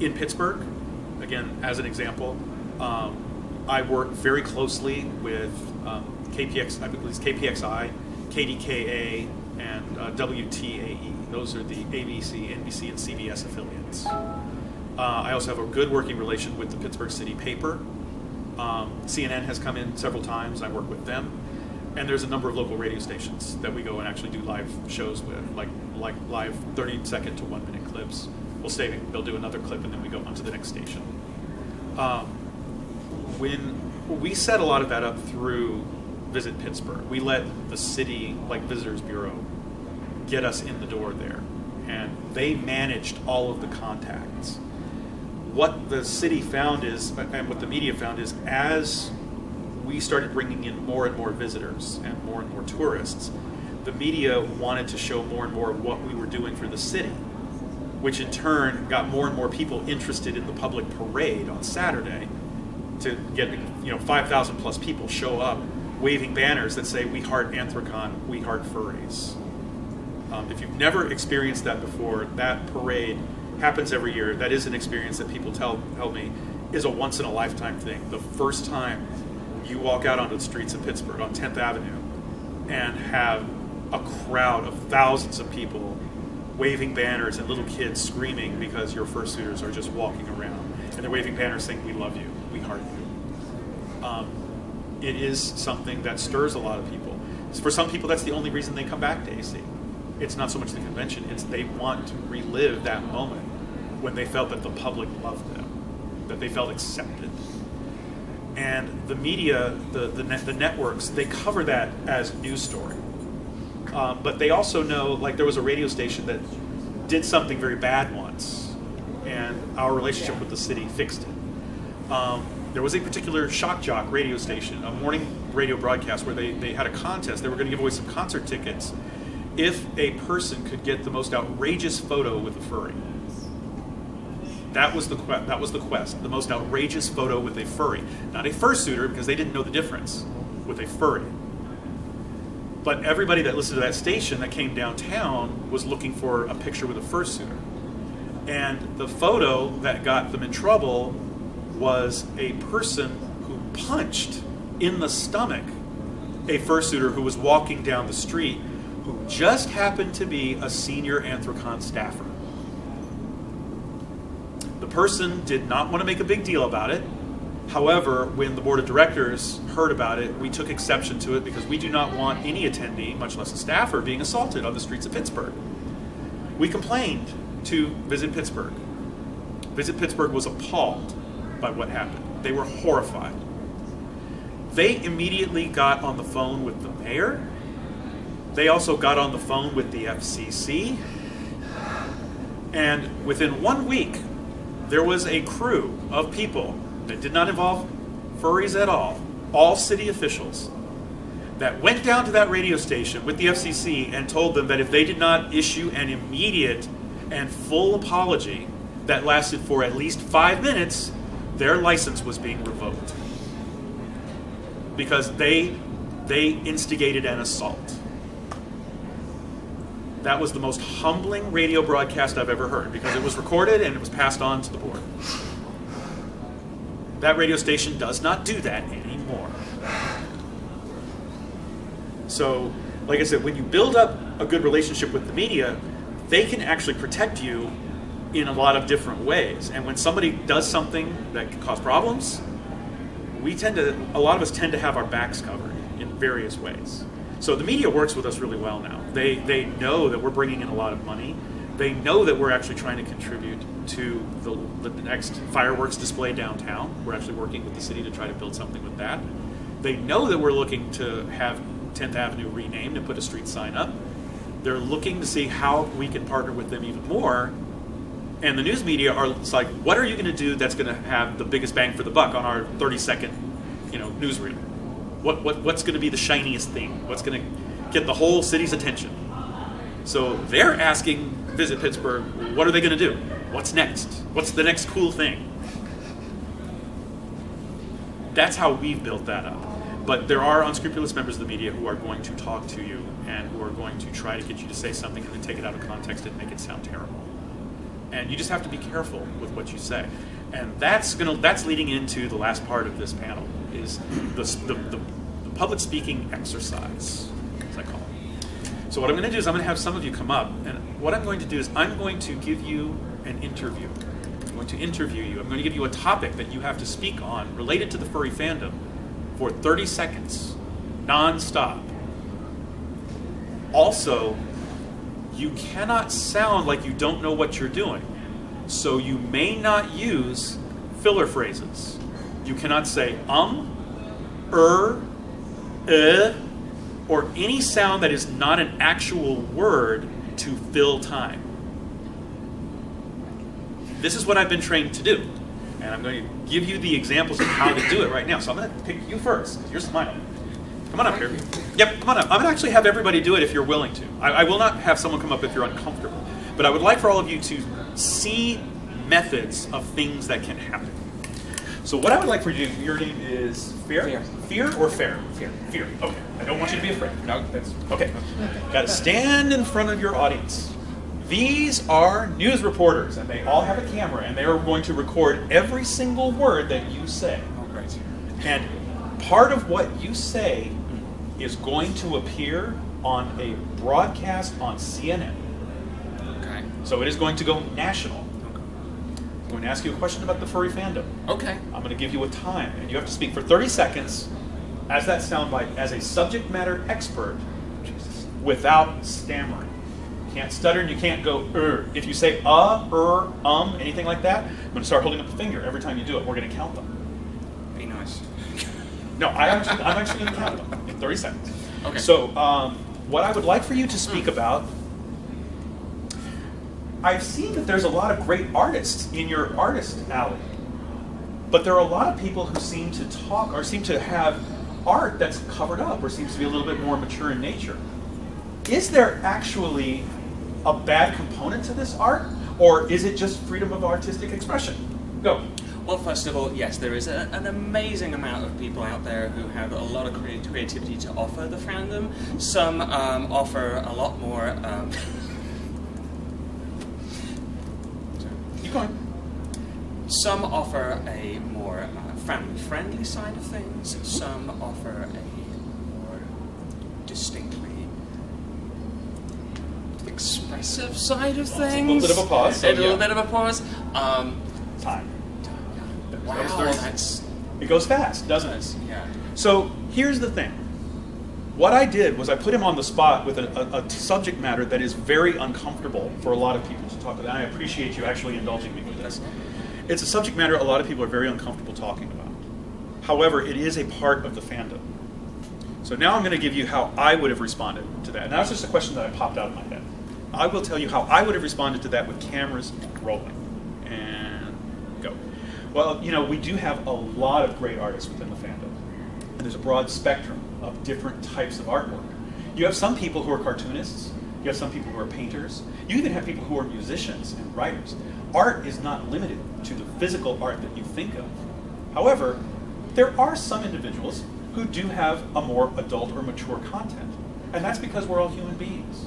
In Pittsburgh, again, as an example, I work very closely with KPX, I believe it's KPXI, KDKA, and WTAE. Those are the ABC, NBC, and CBS affiliates. I also have a good working relation with the Pittsburgh City paper. CNN has come in several times. I work with them. And there's a number of local radio stations that we go and actually do live shows with, like live 30-second to 1-minute clips. They'll do another clip, and then we go on to the next station. When we set a lot of that up through Visit Pittsburgh, we let the city, Visitors Bureau, get us in the door there. And they managed all of the contacts. What the city found is, and what the media found is, as we started bringing in more and more visitors and more tourists, the media wanted to show more and more of what we were doing for the city, which in turn got more and more people interested in the public parade on Saturday to get 5,000 plus people show up waving banners that say, "We heart Anthrocon, we heart furries." If you've never experienced that before, that parade happens every year. That is an experience that people tell me is a once-in-a-lifetime thing. The first time you walk out onto the streets of Pittsburgh on 10th Avenue and have a crowd of thousands of people waving banners and little kids screaming because your fursuiters are just walking around. And they're waving banners saying, "We love you, we heart you." It is something that stirs a lot of people. For some people, that's the only reason they come back to AC. It's not so much the convention, it's they want to relive that moment when they felt that the public loved them, that they felt accepted. And the media, the networks, they cover that as news story. But they also know, there was a radio station that did something very bad once, and our relationship with the city fixed it. there was a particular shock jock radio station, a morning radio broadcast where they had a contest. They were going to give away some concert tickets if a person could get the most outrageous photo with a furry. That was the quest, the most outrageous photo with a furry. Not a fursuiter, because they didn't know the difference, with a furry. But everybody that listened to that station that came downtown was looking for a picture with a fursuiter. And the photo that got them in trouble was a person who punched in the stomach a fursuiter who was walking down the street, who just happened to be a senior Anthrocon staffer. The person did not want to make a big deal about it. However, when the board of directors heard about it, we took exception to it because we do not want any attendee, much less a staffer, being assaulted on the streets of Pittsburgh. We complained to Visit Pittsburgh. Visit Pittsburgh was appalled by what happened. They were horrified. They immediately got on the phone with the mayor. They also got on the phone with the FCC. And within 1 week, there was a crew of people that did not involve furries at all city officials, that went down to that radio station with the FCC and told them that if they did not issue an immediate and full apology that lasted for at least 5 minutes, their license was being revoked. Because they instigated an assault. That was the most humbling radio broadcast I've ever heard, because it was recorded and it was passed on to the board. That radio station does not do that anymore. So, like I said, when you build up a good relationship with the media, they can actually protect you in a lot of different ways. And when somebody does something that can cause problems, a lot of us tend to have our backs covered in various ways. So the media works with us really well now. They know that we're bringing in a lot of money. They know that we're actually trying to contribute to the next fireworks display downtown. We're actually working with the city to try to build something with that. They know that we're looking to have 10th Avenue renamed and put a street sign up. They're looking to see how we can partner with them even more. And the news media are like, what are you going to do that's going to have the biggest bang for the buck on our 30-second, newsreel? What's going to be the shiniest thing? What's going to get the whole city's attention? So they're asking Visit Pittsburgh, what are they going to do? What's next? What's the next cool thing? That's how we've built that up. But there are unscrupulous members of the media who are going to talk to you and who are going to try to get you to say something and then take it out of context and make it sound terrible. And you just have to be careful with what you say. And that's leading into the last part of this panel, is the public speaking exercise, as I call it. So what I'm going to do is I'm going to have some of you come up, and what I'm going to do is I'm going to give you an interview. I'm going to interview you. I'm going to give you a topic that you have to speak on related to the furry fandom for 30 seconds, non-stop. Also, you cannot sound like you don't know what you're doing. So you may not use filler phrases. You cannot say or any sound that is not an actual word to fill time. This is what I've been trained to do. And I'm going to give you the examples of how to do it right now. So I'm going to pick you first, because you're smiling. Come on up here. Yep, come on up. I'm going to actually have everybody do it if you're willing to. I will not have someone come up if you're uncomfortable. But I would like for all of you to see methods of things that can happen. So what I would like for you to do, your name is Fear? Fear or Fair? Fear. Okay. I don't want you to be afraid. No, that's okay. Got to stand in front of your audience. These are news reporters, and they all have a camera, and they are going to record every single word that you say. Oh, great. And part of what you say is going to appear on a broadcast on CNN. Okay. So it is going to go national. I'm going to ask you a question about the furry fandom. Okay. I'm going to give you a time, and you have to speak for 30 seconds as that soundbite, as a subject matter expert, without stammering. You can't stutter and you can't go, If you say anything like that, I'm going to start holding up a finger every time you do it. We're going to count them. Be nice. No, I'm actually going to count them in 30 seconds. Okay. So what I would like for you to speak about, I've seen that there's a lot of great artists in your artist alley. But there are a lot of people who seem to talk or seem to have art that's covered up or seems to be a little bit more mature in nature. Is there actually a bad component to this art, or is it just freedom of artistic expression? Go. Well, first of all, yes, there is an amazing amount of people out there who have a lot of creativity to offer the fandom. Some offer a lot more... Keep going. Some offer a more family-friendly side of things. Some offer a more distinctly expressive side of things. A little bit of a pause. So, a little bit of a pause. Time. Wow, that's... It goes fast, doesn't it? Yeah. So here's the thing. What I did was I put him on the spot with a subject matter that is very uncomfortable for a lot of people to talk about. And I appreciate you actually indulging me with this. It's a subject matter a lot of people are very uncomfortable talking about. However, it is a part of the fandom. So now I'm going to give you how I would have responded to that. And that was just a question that I popped out of my head. I will tell you how I would have responded to that with cameras rolling. And go. Well, you know, we do have a lot of great artists within the fandom. And there's a broad spectrum of different types of artwork. You have some people who are cartoonists. You have some people who are painters. You even have people who are musicians and writers. Art is not limited to the physical art that you think of. However, there are some individuals who do have a more adult or mature content. And that's because we're all human beings.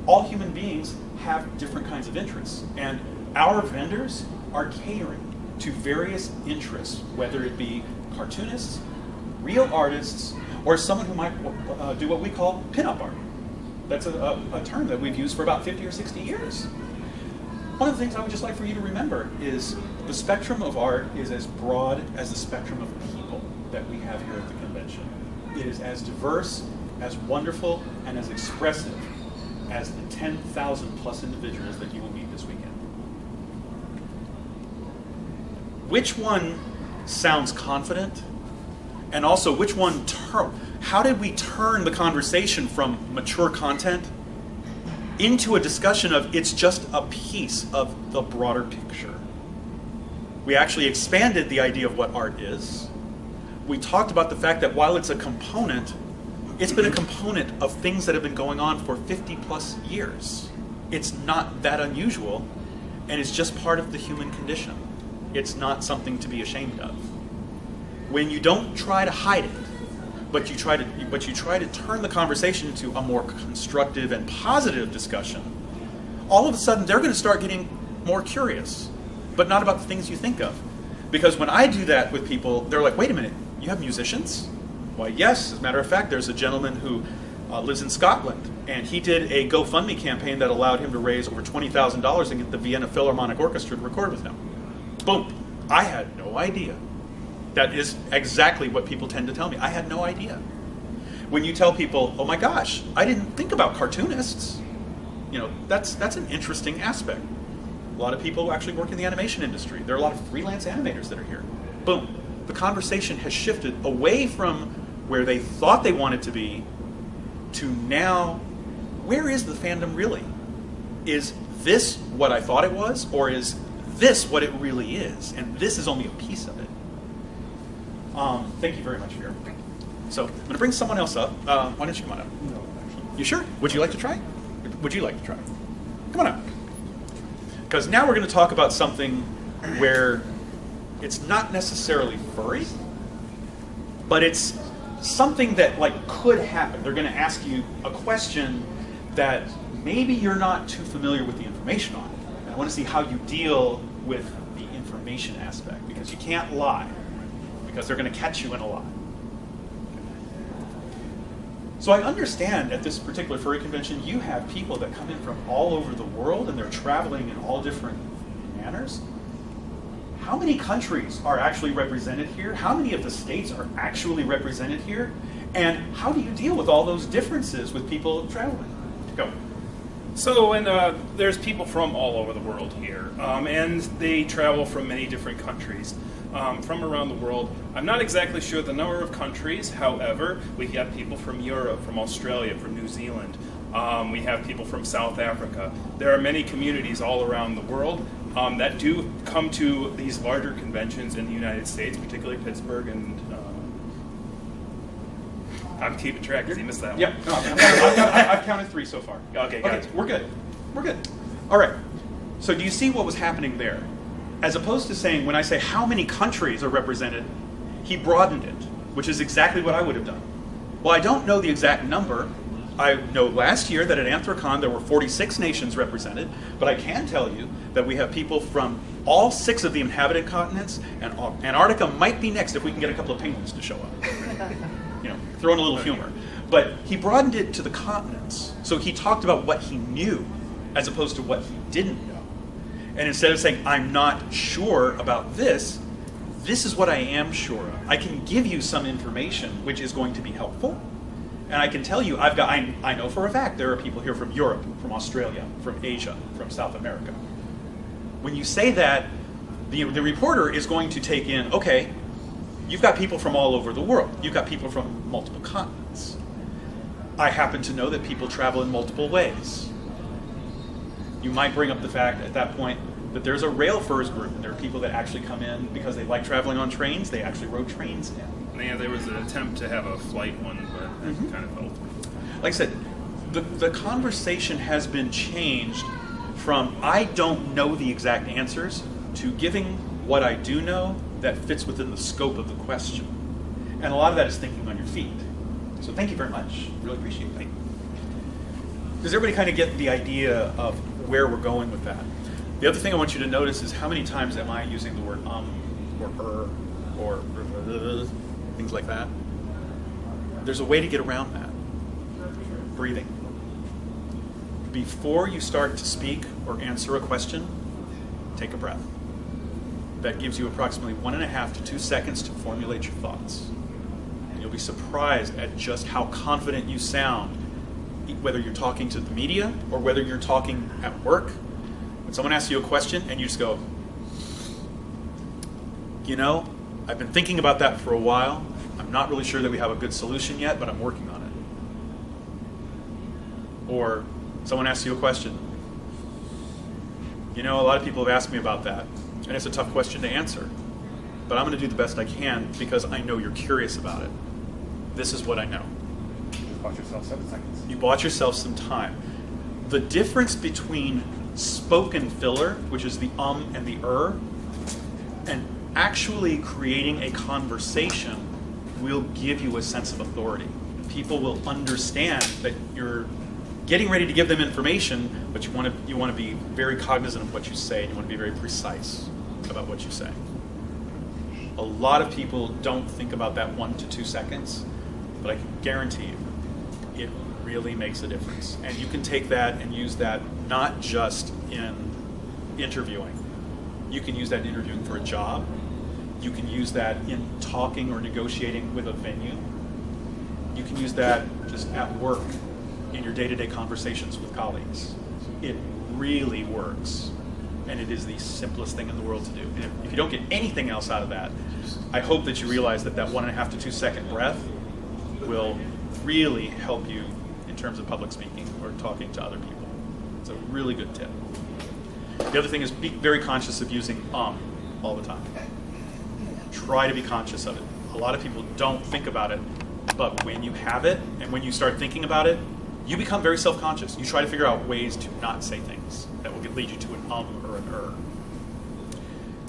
All human beings have different kinds of interests. And our vendors are catering to various interests, whether it be cartoonists, real artists, or someone who might do what we call pinup art. That's a term that we've used for about 50 or 60 years. One of the things I would just like for you to remember is the spectrum of art is as broad as the spectrum of people that we have here at the convention. It is as diverse, as wonderful, and as expressive as the 10,000 plus individuals that you will meet this weekend. Which one sounds confident? And also, which one how did we turn the conversation from mature content into a discussion of it's just a piece of the broader picture? We actually expanded the idea of what art is. We talked about the fact that while it's a component, it's been a component of things that have been going on for 50 plus years. It's not that unusual, and it's just part of the human condition. It's not something to be ashamed of. When you don't try to hide it, but you try to turn the conversation into a more constructive and positive discussion, all of a sudden they're going to start getting more curious, but not about the things you think of. Because when I do that with people, they're like, wait a minute, you have musicians? Why, yes. As a matter of fact, there's a gentleman who lives in Scotland, and he did a GoFundMe campaign that allowed him to raise over $20,000 and get the Vienna Philharmonic Orchestra to record with him. Boom. I had no idea. That is exactly what people tend to tell me. I had no idea. When you tell people, oh my gosh, I didn't think about cartoonists, you know, that's an interesting aspect. A lot of people actually work in the animation industry. There are a lot of freelance animators that are here. Boom. The conversation has shifted away from where they thought they wanted to be to now, where is the fandom really? Is this what I thought it was, or is this what it really is? And this is only a piece of it. Thank you very much, Vera. So I'm going to bring someone else up. Why don't you come on up? No, actually. You sure? Would you like to try? Would you like to try? Come on up. Because now we're going to talk about something where it's not necessarily furry, but it's something that could happen. They're going to ask you a question that maybe you're not too familiar with the information on. And I want to see how you deal with the information aspect, because you can't lie, because they're going to catch you in a lie. So I understand at this particular furry convention, you have people that come in from all over the world, and they're traveling in all different manners. How many countries are actually represented here? How many of the states are actually represented here? And how do you deal with all those differences with people traveling? Go. So, there's people from all over the world here, and they travel from many different countries. From around the world. I'm not exactly sure the number of countries, however, we have people from Europe, from Australia, from New Zealand. We have people from South Africa. There are many communities all around the world. that do come to these larger conventions in the United States, particularly Pittsburgh, and I'm keeping track because you missed that one. Yep. No, I've counted 3 so far. Okay, got it. We're good. We're good. All right. So do you see what was happening there? As opposed to saying, when I say how many countries are represented, he broadened it, which is exactly what I would have done. Well, I don't know the exact number. I know last year that at Anthrocon there were 46 nations represented, but I can tell you that we have people from all 6 of the inhabited continents, and Antarctica might be next if we can get a couple of penguins to show up. Throw in a little humor. But he broadened it to the continents. So he talked about what he knew as opposed to what he didn't know. And instead of saying, I'm not sure about this, this is what I am sure of. I can give you some information which is going to be helpful. And I can tell you, I know for a fact there are people here from Europe, from Australia, from Asia, from South America. When you say that, the reporter is going to take in, okay, you've got people from all over the world. You've got people from multiple continents. I happen to know that people travel in multiple ways. You might bring up the fact at that point that there's a rail furs group. There are people that actually come in because they like traveling on trains. They actually rode trains in. Yeah, there was an attempt to have a flight one, but it kind of failed. Like I said, the conversation has been changed from I don't know the exact answers to giving what I do know that fits within the scope of the question. And a lot of that is thinking on your feet. So thank you very much. Really appreciate it. Does everybody kind of get the idea of where we're going with that? The other thing I want you to notice is how many times am I using the word or or things like that. There's a way to get around that. Breathing. Before you start to speak or answer a question, take a breath. That gives you approximately 1.5 to 2 seconds to formulate your thoughts. And you'll be surprised at just how confident you sound, whether you're talking to the media or whether you're talking at work. When someone asks you a question and you just go, I've been thinking about that for a while. I'm not really sure that we have a good solution yet, but I'm working on it. Or someone asks you a question. A lot of people have asked me about that. And it's a tough question to answer. But I'm going to do the best I can because I know you're curious about it. This is what I know. You bought yourself 7 seconds. You bought yourself some time. The difference between spoken filler, which is the and the and actually creating a conversation will give you a sense of authority. People will understand that you're getting ready to give them information, but you want to be very cognizant of what you say, and you want to be very precise about what you say. A lot of people don't think about that 1 to 2 seconds, but I can guarantee you, it really makes a difference. And you can take that and use that not just in interviewing. You can use that in interviewing for a job. You can use that in talking or negotiating with a venue. You can use that just at work in your day-to-day conversations with colleagues. It really works. And it is the simplest thing in the world to do. And if you don't get anything else out of that, I hope that you realize that 1.5 to 2 second breath will really help you in terms of public speaking or talking to other people. It's a really good tip. The other thing is be very conscious of using all the time. Try to be conscious of it. A lot of people don't think about it, but when you have it and when you start thinking about it, you become very self-conscious. You try to figure out ways to not say things that will lead you to an or an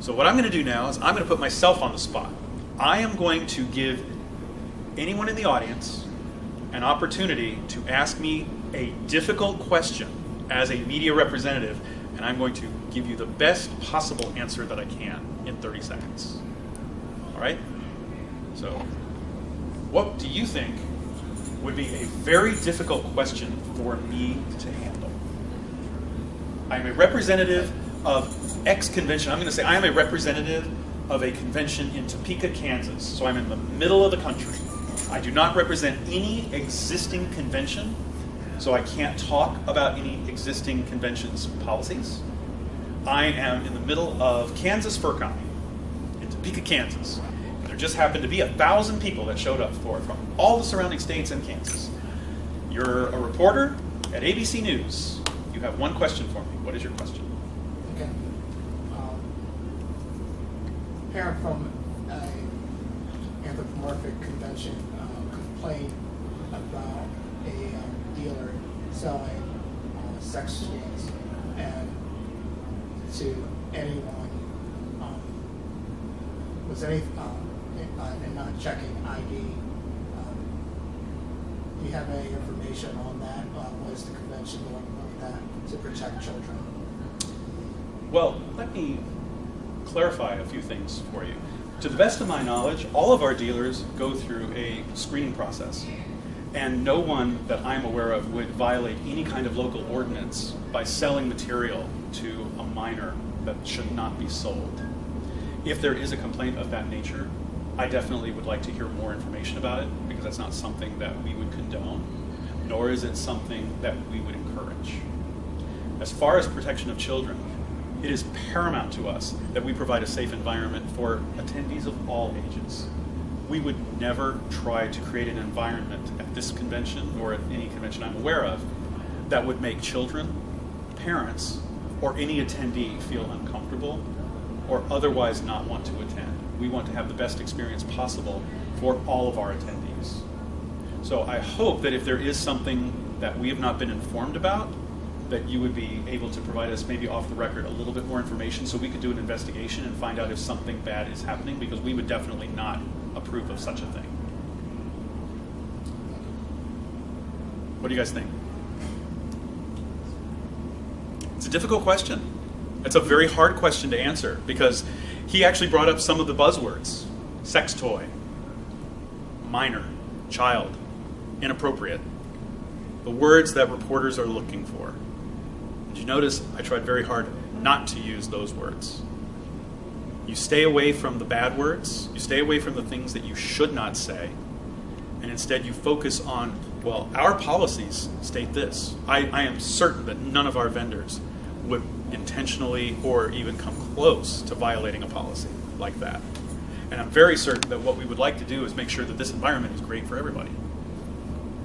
So what I'm going to do now is I'm going to put myself on the spot. I am going to give anyone in the audience an opportunity to ask me a difficult question as a media representative, and I'm going to give you the best possible answer that I can in 30 seconds. All right? So what do you think would be a very difficult question for me to handle? I'm a representative of X convention. I'm going to say I am a representative of a convention in Topeka, Kansas. So I'm in the middle of the country. I do not represent any existing convention, so I can't talk about any existing convention's policies. I am in the middle of Kansas FurCon in Topeka, Kansas. There just happened to be 1,000 people that showed up for it from all the surrounding states and Kansas. You're a reporter at ABC News. You have one question for me. What is your question? Okay. parent from an anthropomorphic convention complained about a dealer selling sex toys, and to anyone was any and not checking ID. Do you have any information on that? Was the convention doing that to protect children? Well, let me clarify a few things for you. To the best of my knowledge, all of our dealers go through a screening process, and no one that I'm aware of would violate any kind of local ordinance by selling material to a minor that should not be sold. If there is a complaint of that nature, I definitely would like to hear more information about it, because that's not something that we would condone, nor is it something that we would encourage. As far as protection of children, it is paramount to us that we provide a safe environment for attendees of all ages. We would never try to create an environment at this convention or at any convention I'm aware of that would make children, parents, or any attendee feel uncomfortable or otherwise not want to attend. We want to have the best experience possible for all of our attendees. So I hope that if there is something that we have not been informed about, that you would be able to provide us, maybe off the record, a little bit more information so we could do an investigation and find out if something bad is happening, because we would definitely not approve of such a thing. What do you guys think? It's a difficult question. It's a very hard question to answer, because he actually brought up some of the buzzwords: sex toy, minor, child, inappropriate, the words that reporters are looking for. Did you notice I tried very hard not to use those words? You stay away from the bad words, you stay away from the things that you should not say, and instead you focus on, well, our policies state this. I am certain that none of our vendors would intentionally or even come close to violating a policy like that. And I'm very certain that what we would like to do is make sure that this environment is great for everybody.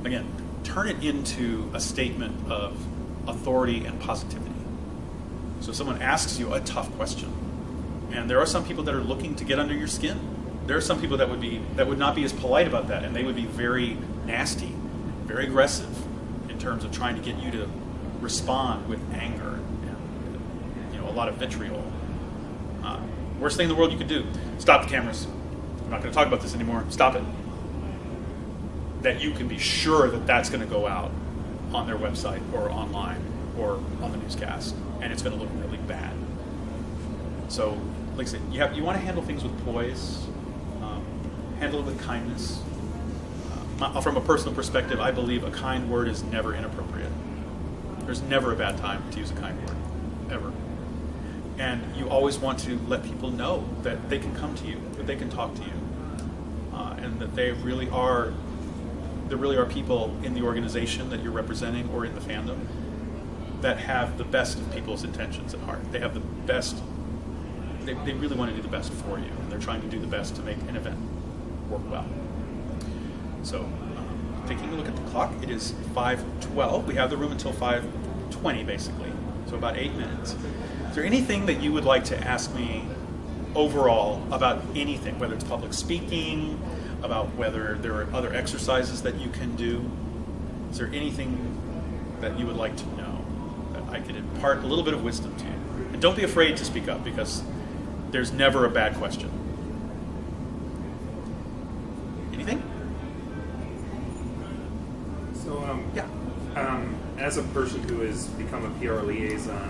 Again, turn it into a statement of authority and positivity. So someone asks you a tough question, and there are some people that are looking to get under your skin. There are some people that would not be as polite about that, and they would be very nasty, very aggressive in terms of trying to get you to respond with anger and a lot of vitriol. Worst thing in the world you could do: stop the cameras. I'm not going to talk about this anymore. Stop it. That you can be sure that that's going to go out on their website or online or on the newscast, and it's going to look really bad. So, like I said, you want to handle things with poise, handle it with kindness. From a personal perspective, I believe a kind word is never inappropriate. There's never a bad time to use a kind word, ever. And you always want to let people know that they can come to you, that they can talk to you, and that there really are people in the organization that you're representing or in the fandom that have the best of people's intentions at heart. They have the best, they really want to do the best for you, and they're trying to do the best to make an event work well. So, taking a look at the clock, it is 5:12. We have the room until 5:20, basically, so about 8 minutes. Is there anything that you would like to ask me overall about anything, whether it's public speaking, about whether there are other exercises that you can do? Is there anything that you would like to know that I could impart a little bit of wisdom to you? And don't be afraid to speak up, because there's never a bad question. Anything? So, Yeah. As a person who has become a PR liaison,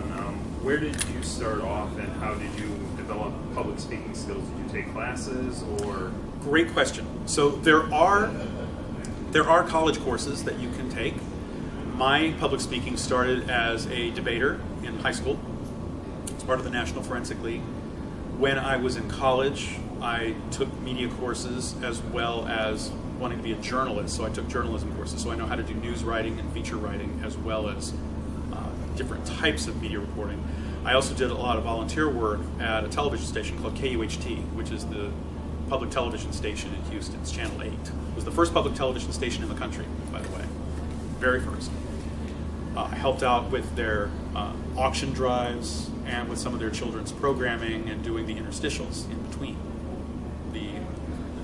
where did you start off, and how did you develop public speaking skills? Did you take classes, or? Great question. So there are college courses that you can take. My public speaking started as a debater in high school. It's part of the National Forensic League. When I was in college, I took media courses as well as wanting to be a journalist, so I took journalism courses. So I know how to do news writing and feature writing, as well as different types of media reporting. I also did a lot of volunteer work at a television station called KUHT, which is the public television station in Houston. It's Channel 8. It was the first public television station in the country, by the way. Very first. I helped out with their auction drives and with some of their children's programming and doing the interstitials in between the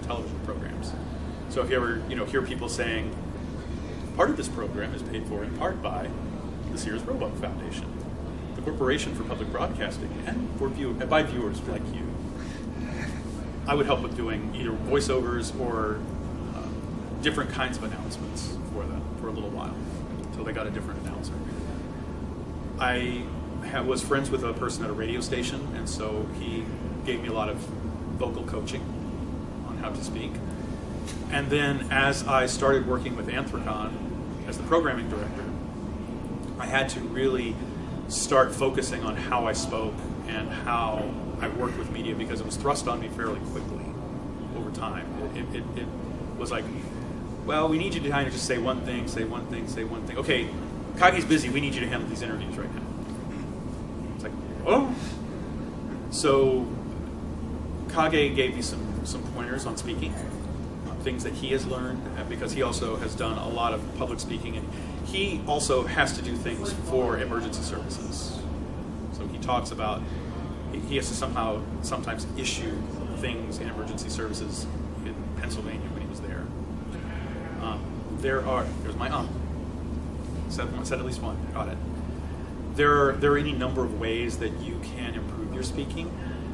television programs. So if you ever hear people saying, part of this program is paid for in part by the Sears Roebuck Foundation, the Corporation for Public Broadcasting, and by viewers like you. I would help with doing either voiceovers or different kinds of announcements for them for a little while until they got a different announcer. I was friends with a person at a radio station, and so he gave me a lot of vocal coaching on how to speak. And then as I started working with Anthrocon as the programming director, I had to really start focusing on how I spoke and how I worked with media, because it was thrust on me fairly quickly over time. It was like, well, we need you to kind of just say one thing. Okay, Kage's busy. We need you to handle these interviews right now. It's like, oh. So Kage gave me some pointers on speaking, things that he has learned, because he also has done a lot of public speaking, and he also has to do things for emergency services. So he talks about he has to sometimes issue things in emergency services in Pennsylvania when he was there. There's my said at least one, got it. There are any number of ways that you can improve your speaking.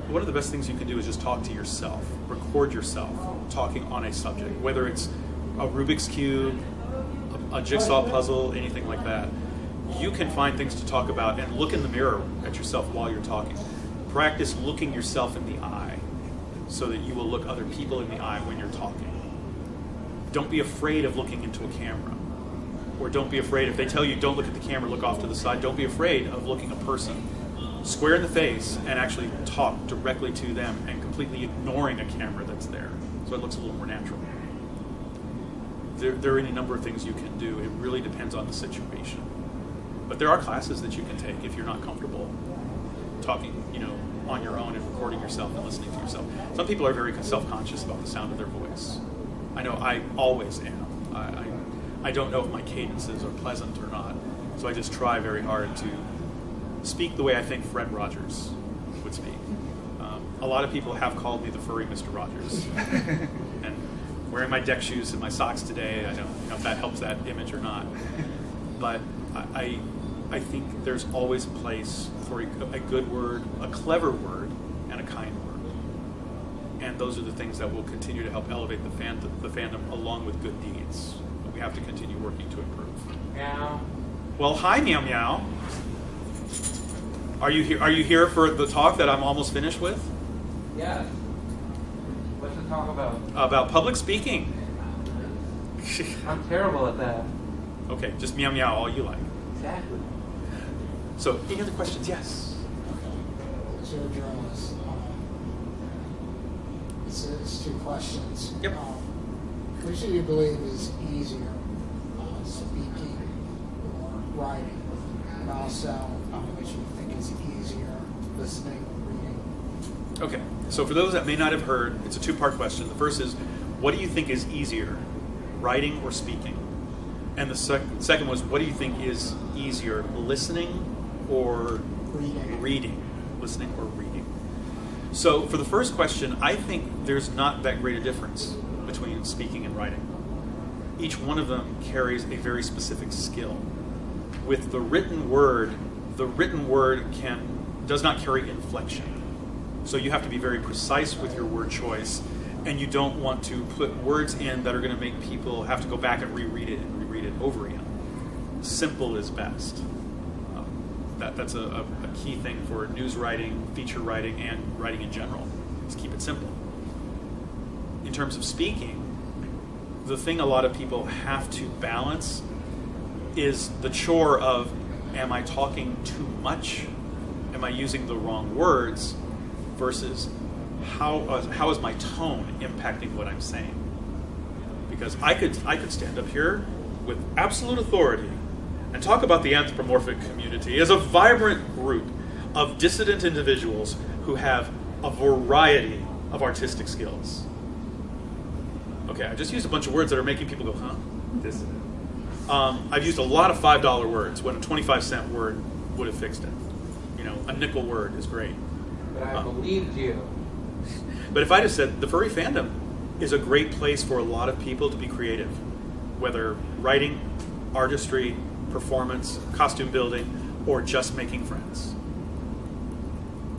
One of the best things you can do is just talk to yourself, record yourself talking on a subject, whether it's a Rubik's Cube, a jigsaw puzzle, anything like that. You can find things to talk about and look in the mirror at yourself while you're talking. Practice looking yourself in the eye so that you will look other people in the eye when you're talking. Don't be afraid of looking into a camera. Or don't be afraid, if they tell you don't look at the camera, look off to the side, don't be afraid of looking a person square in the face and actually talk directly to them and completely ignoring a camera that's there. So it looks a little more natural. There are any number of things you can do. It really depends on the situation. But there are classes that you can take if you're not comfortable talking, on your own and recording yourself and listening to yourself. Some people are very self-conscious about the sound of their voice. I know I always am. I don't know if my cadences are pleasant or not, so I just try very hard to speak the way I think Fred Rogers would speak. A lot of people have called me the furry Mr. Rogers. And wearing my deck shoes and my socks today, I don't know if that helps that image or not. But I think there's always a place for a good word, a clever word, and a kind word. And those are the things that will continue to help elevate the fandom along with good deeds. But we have to continue working to improve. Meow. Well, hi, Meow Meow. Are you here for the talk that I'm almost finished with? Yeah. What's the talk about? About public speaking. I'm terrible at that. Okay, just meow meow all you like. Exactly. So, any other questions? Yes. So, journalists, it's two questions. Yep. Which do you believe is easier, speaking or writing? And also, which do you think is easier, listening or reading? Okay, so for those that may not have heard, it's a two-part question. The first is, what do you think is easier, writing or speaking? And the second was, what do you think is easier, listening or reading? Listening or reading. So for the first question, I think there's not that great a difference between speaking and writing. Each one of them carries a very specific skill. With the written word does not carry inflection. So you have to be very precise with your word choice, and you don't want to put words in that are going to make people have to go back and reread it over again. Simple is best. That's a key thing for news writing, feature writing, and writing in general, is keep it simple. In terms of speaking, the thing a lot of people have to balance is the chore of, am I talking too much? Am I using the wrong words? Versus how is my tone impacting what I'm saying? Because I could stand up here with absolute authority and talk about the anthropomorphic community as a vibrant group of dissident individuals who have a variety of artistic skills. Okay, I just used a bunch of words that are making people go, huh? Dissident. I've used a lot of $5 words when a 25-cent word would have fixed it. You know, a nickel word is great. But I believed you. But if I just said the furry fandom is a great place for a lot of people to be creative, whether writing, artistry, performance, costume building, or just making friends.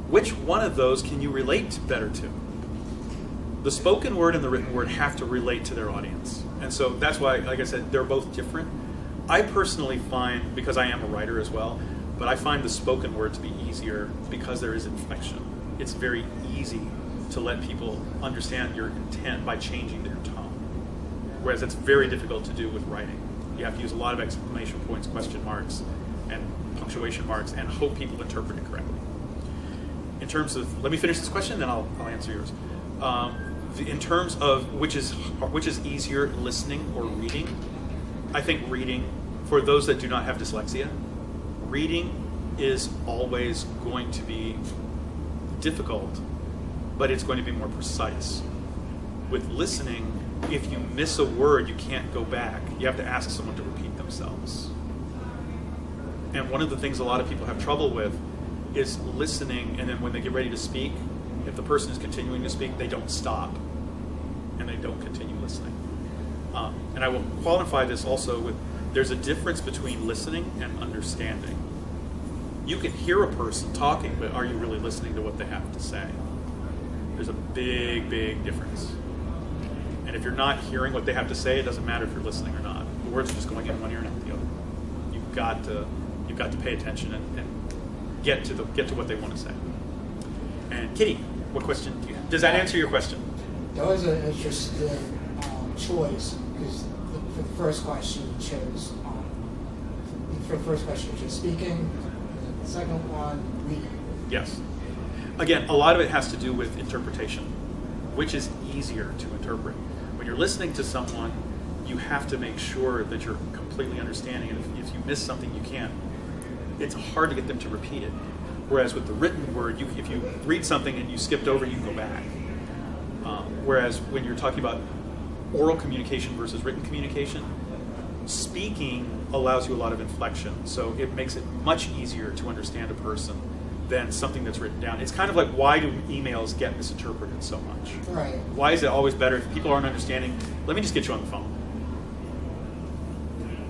Which one of those can you relate better to? The spoken word and the written word have to relate to their audience. And so that's why, like I said, they're both different. I personally find, because I am a writer as well, but I find the spoken word to be easier because there is inflection. It's very easy to let people understand your intent by changing their tone. Whereas it's very difficult to do with writing. You have to use a lot of exclamation points, question marks, and punctuation marks, and hope people interpret it correctly. In terms of, let me finish this question, then I'll answer yours. In terms of which is easier, listening or reading, I think reading, for those that do not have dyslexia, reading is always going to be difficult, but it's going to be more precise. With listening, if you miss a word, you can't go back. You have to ask someone to repeat themselves. And one of the things a lot of people have trouble with is listening, and then when they get ready to speak, if the person is continuing to speak, they don't stop, and they don't continue listening. And I will qualify this also with, there's a difference between listening and understanding. You can hear a person talking, but are you really listening to what they have to say? There's a big, big difference. And if you're not hearing what they have to say, it doesn't matter if you're listening or not. The words are just going in one ear and out the other. You've got to pay attention and get to what they want to say. And Kitty, what question do you have? Does that answer your question? That was an interesting choice, because for the first question you chose speaking, and the second one reading. Yes. Again, a lot of it has to do with interpretation. Which is easier to interpret? When you're listening to someone, you have to make sure that you're completely understanding, and if you miss something, you can't. It's hard to get them to repeat it. Whereas with the written word, if you read something and you skipped over, you can go back. Whereas when you're talking about oral communication versus written communication, speaking allows you a lot of inflection. So it makes it much easier to understand a person than something that's written down. It's kind of like, why do emails get misinterpreted so much? Right. Why is it always better if people aren't understanding? Let me just get you on the phone.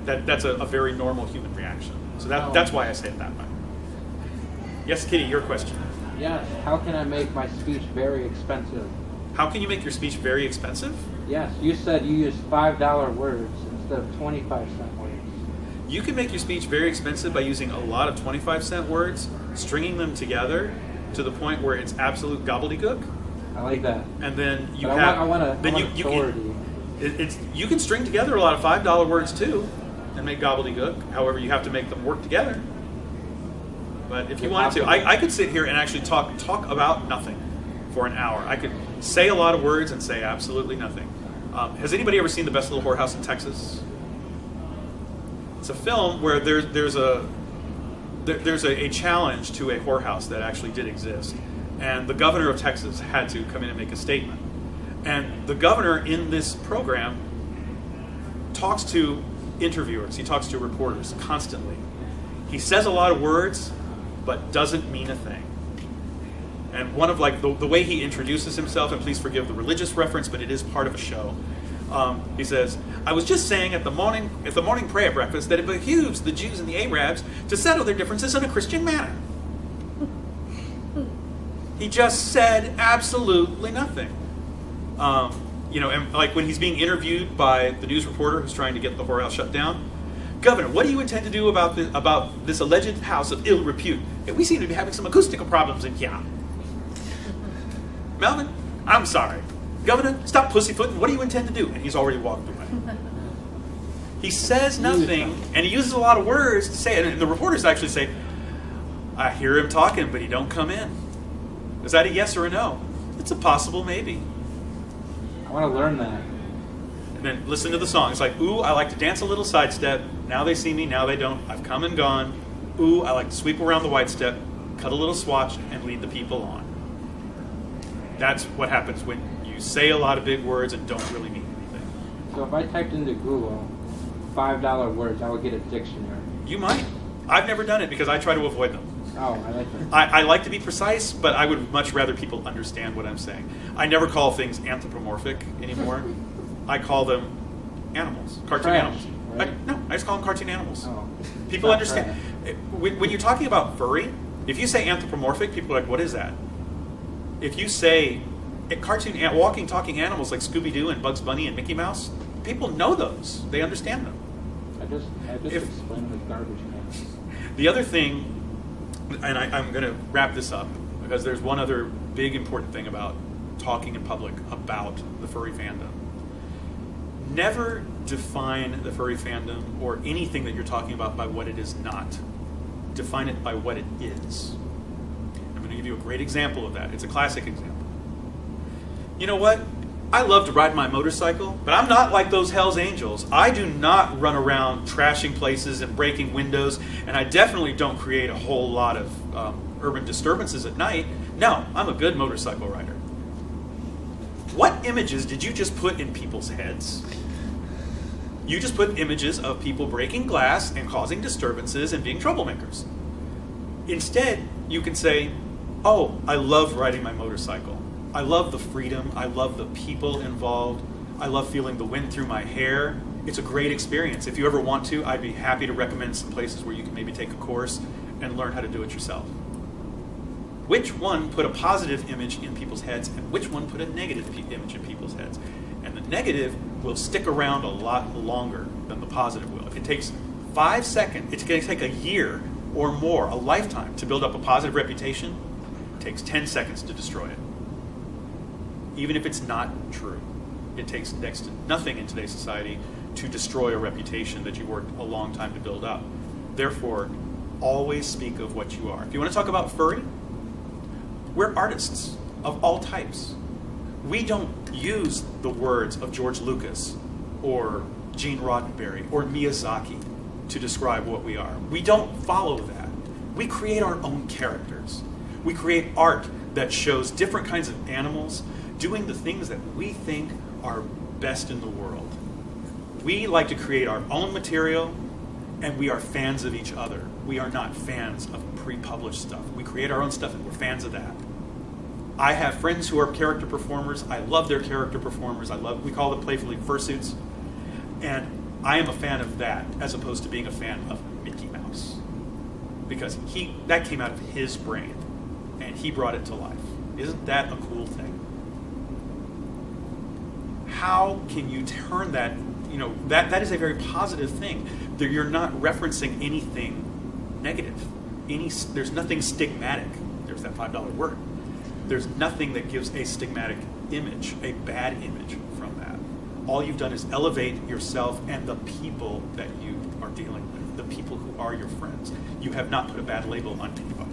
That's a very normal human reaction. So that's why I say it that way. Yes, Kitty, your question. Yes. How can I make my speech very expensive? How can you make your speech very expensive? Yes. You said you use $5 words instead of 25-cent words. You can make your speech very expensive by using a lot of 25-cent words, stringing them together to the point where it's absolute gobbledygook. I like that. And then you but have. I want authority. You can string together a lot of $5 words too, and make gobbledygook. However, you have to make them work together. But if you wanted to, I could sit here and actually talk about nothing for an hour. I could say a lot of words and say absolutely nothing. Has anybody ever seen The Best Little Whorehouse in Texas? It's a film where there's a challenge to a whorehouse that actually did exist, and the governor of Texas had to come in and make a statement. And the governor in this program talks to interviewers, he talks to reporters constantly. He says a lot of words, but doesn't mean a thing. And one of the way he introduces himself, and please forgive the religious reference, but it is part of a show. He says, I was just saying at the morning prayer breakfast that it behooves the Jews and the Arabs to settle their differences in a Christian manner. He just said absolutely nothing. And like when he's being interviewed by the news reporter who's trying to get the whorehouse shut down, Governor, what do you intend to do about this alleged house of ill repute? We seem to be having some acoustical problems in here. Melvin, I'm sorry. Governor, stop pussyfooting. What do you intend to do? And he's already walked away. He says nothing, and he uses a lot of words to say it. And the reporters actually say, I hear him talking, but he don't come in. Is that a yes or a no? It's a possible maybe. I want to learn that. And then listen to the song. It's like, ooh, I like to dance a little sidestep. Now they see me, now they don't. I've come and gone. Ooh, I like to sweep around the white step, cut a little swatch, and lead the people on. That's what happens when you say a lot of big words and don't really mean anything. So if I typed into Google, $5 words, I would get a dictionary. You might. I've never done it because I try to avoid them. Oh, I like that. I like to be precise, but I would much rather people understand what I'm saying. I never call things anthropomorphic anymore. I call them animals, cartoon Trash, animals. right? No, I just call them cartoon animals. Oh. People Not understand. trash. When you're talking about furry, if you say anthropomorphic, people are like, what is that? If you say walking, talking animals like Scooby-Doo and Bugs Bunny and Mickey Mouse, people know those. They understand them. I just explain them as garbage cans. The other thing, and I'm going to wrap this up, because there's one other big important thing about talking in public about the furry fandom. Never define the furry fandom or anything that you're talking about by what it is not. Define it by what it is. I'm going to give you a great example of that. It's a classic example. You know what? I love to ride my motorcycle, but I'm not like those Hells Angels. I do not run around trashing places and breaking windows, and I definitely don't create a whole lot of urban disturbances at night. No, I'm a good motorcycle rider. What images did you just put in people's heads? You just put images of people breaking glass and causing disturbances and being troublemakers. Instead, you can say, oh, I love riding my motorcycle. I love the freedom. I love the people involved. I love feeling the wind through my hair. It's a great experience. If you ever want to, I'd be happy to recommend some places where you can maybe take a course and learn how to do it yourself. Which one put a positive image in people's heads and which one put a negative image in people's heads? And the negative will stick around a lot longer than the positive will. If it takes 5 seconds, it's going to take a year or more, a lifetime, to build up a positive reputation. It takes 10 seconds to destroy it. Even if it's not true. It takes next to nothing in today's society to destroy a reputation that you worked a long time to build up. Therefore, always speak of what you are. If you want to talk about furry, we're artists of all types. We don't use the words of George Lucas or Gene Roddenberry or Miyazaki to describe what we are. We don't follow that. We create our own characters. We create art that shows different kinds of animals doing the things that we think are best in the world. We like to create our own material, and we are fans of each other. We are not fans of pre-published stuff. We create our own stuff, and we're fans of that. I have friends who are character performers. I love their character performers. We call them playfully fursuits. And I am a fan of that, as opposed to being a fan of Mickey Mouse. Because that came out of his brain, and he brought it to life. Isn't that a cool thing? How can you turn that, that is a very positive thing. You're not referencing anything negative. There's nothing stigmatic. There's that $5 word. There's nothing that gives a stigmatic image, a bad image from that. All you've done is elevate yourself and the people that you are dealing with, the people who are your friends. You have not put a bad label on anybody.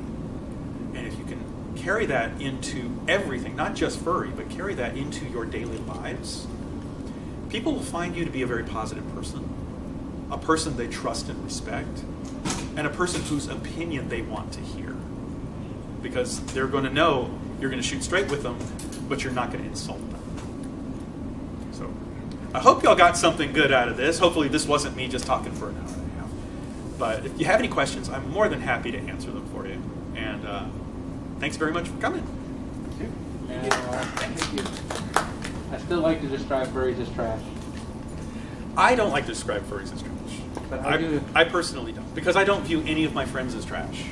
And if you can carry that into everything, not just furry, but carry that into your daily lives, people will find you to be a very positive person, a person they trust and respect, and a person whose opinion they want to hear. Because they're going to know you're going to shoot straight with them, but you're not going to insult them. So I hope y'all got something good out of this. Hopefully this wasn't me just talking for an hour and a half. But if you have any questions, I'm more than happy to answer them for you. And thanks very much for coming. Thank you. I still like to describe furries as trash. I don't like to describe furries as trash. But I do. I personally don't, because I don't view any of my friends as trash.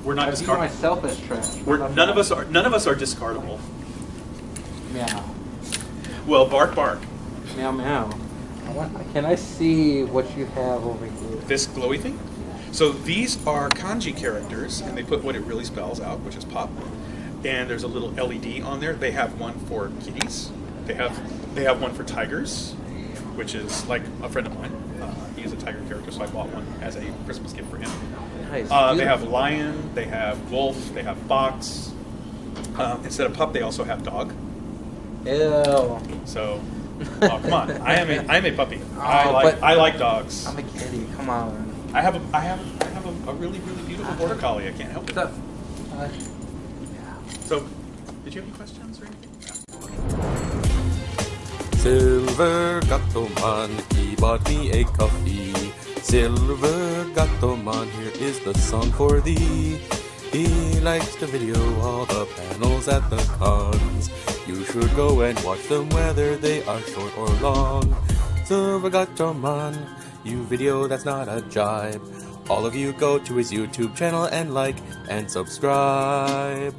We're not I view myself as trash. None of us are discardable. Meow. Well, bark, bark. Meow, meow. Can I see what you have over here? This glowy thing? So these are kanji characters, and they put what it really spells out, which is pop. And there's a little LED on there. They have one for kitties. They have one for tigers, which is like a friend of mine. He is a tiger character, so I bought one as a Christmas gift for him. Nice. They have lion, they have wolf, they have fox. Instead of pup, they also have dog. Ew. So, come on, I am a puppy. I like dogs. I'm a kitty. Come on. I have a really beautiful border collie. I can't help it. So, did you have any questions or anything? Silver got to man, he bought me a coffee. Silver Gatoman, here is the song for thee. He likes to video all the panels at the cons. You should go and watch them whether they are short or long. Silver Gatoman, you video that's not a jibe. All of you go to his YouTube channel and like and subscribe.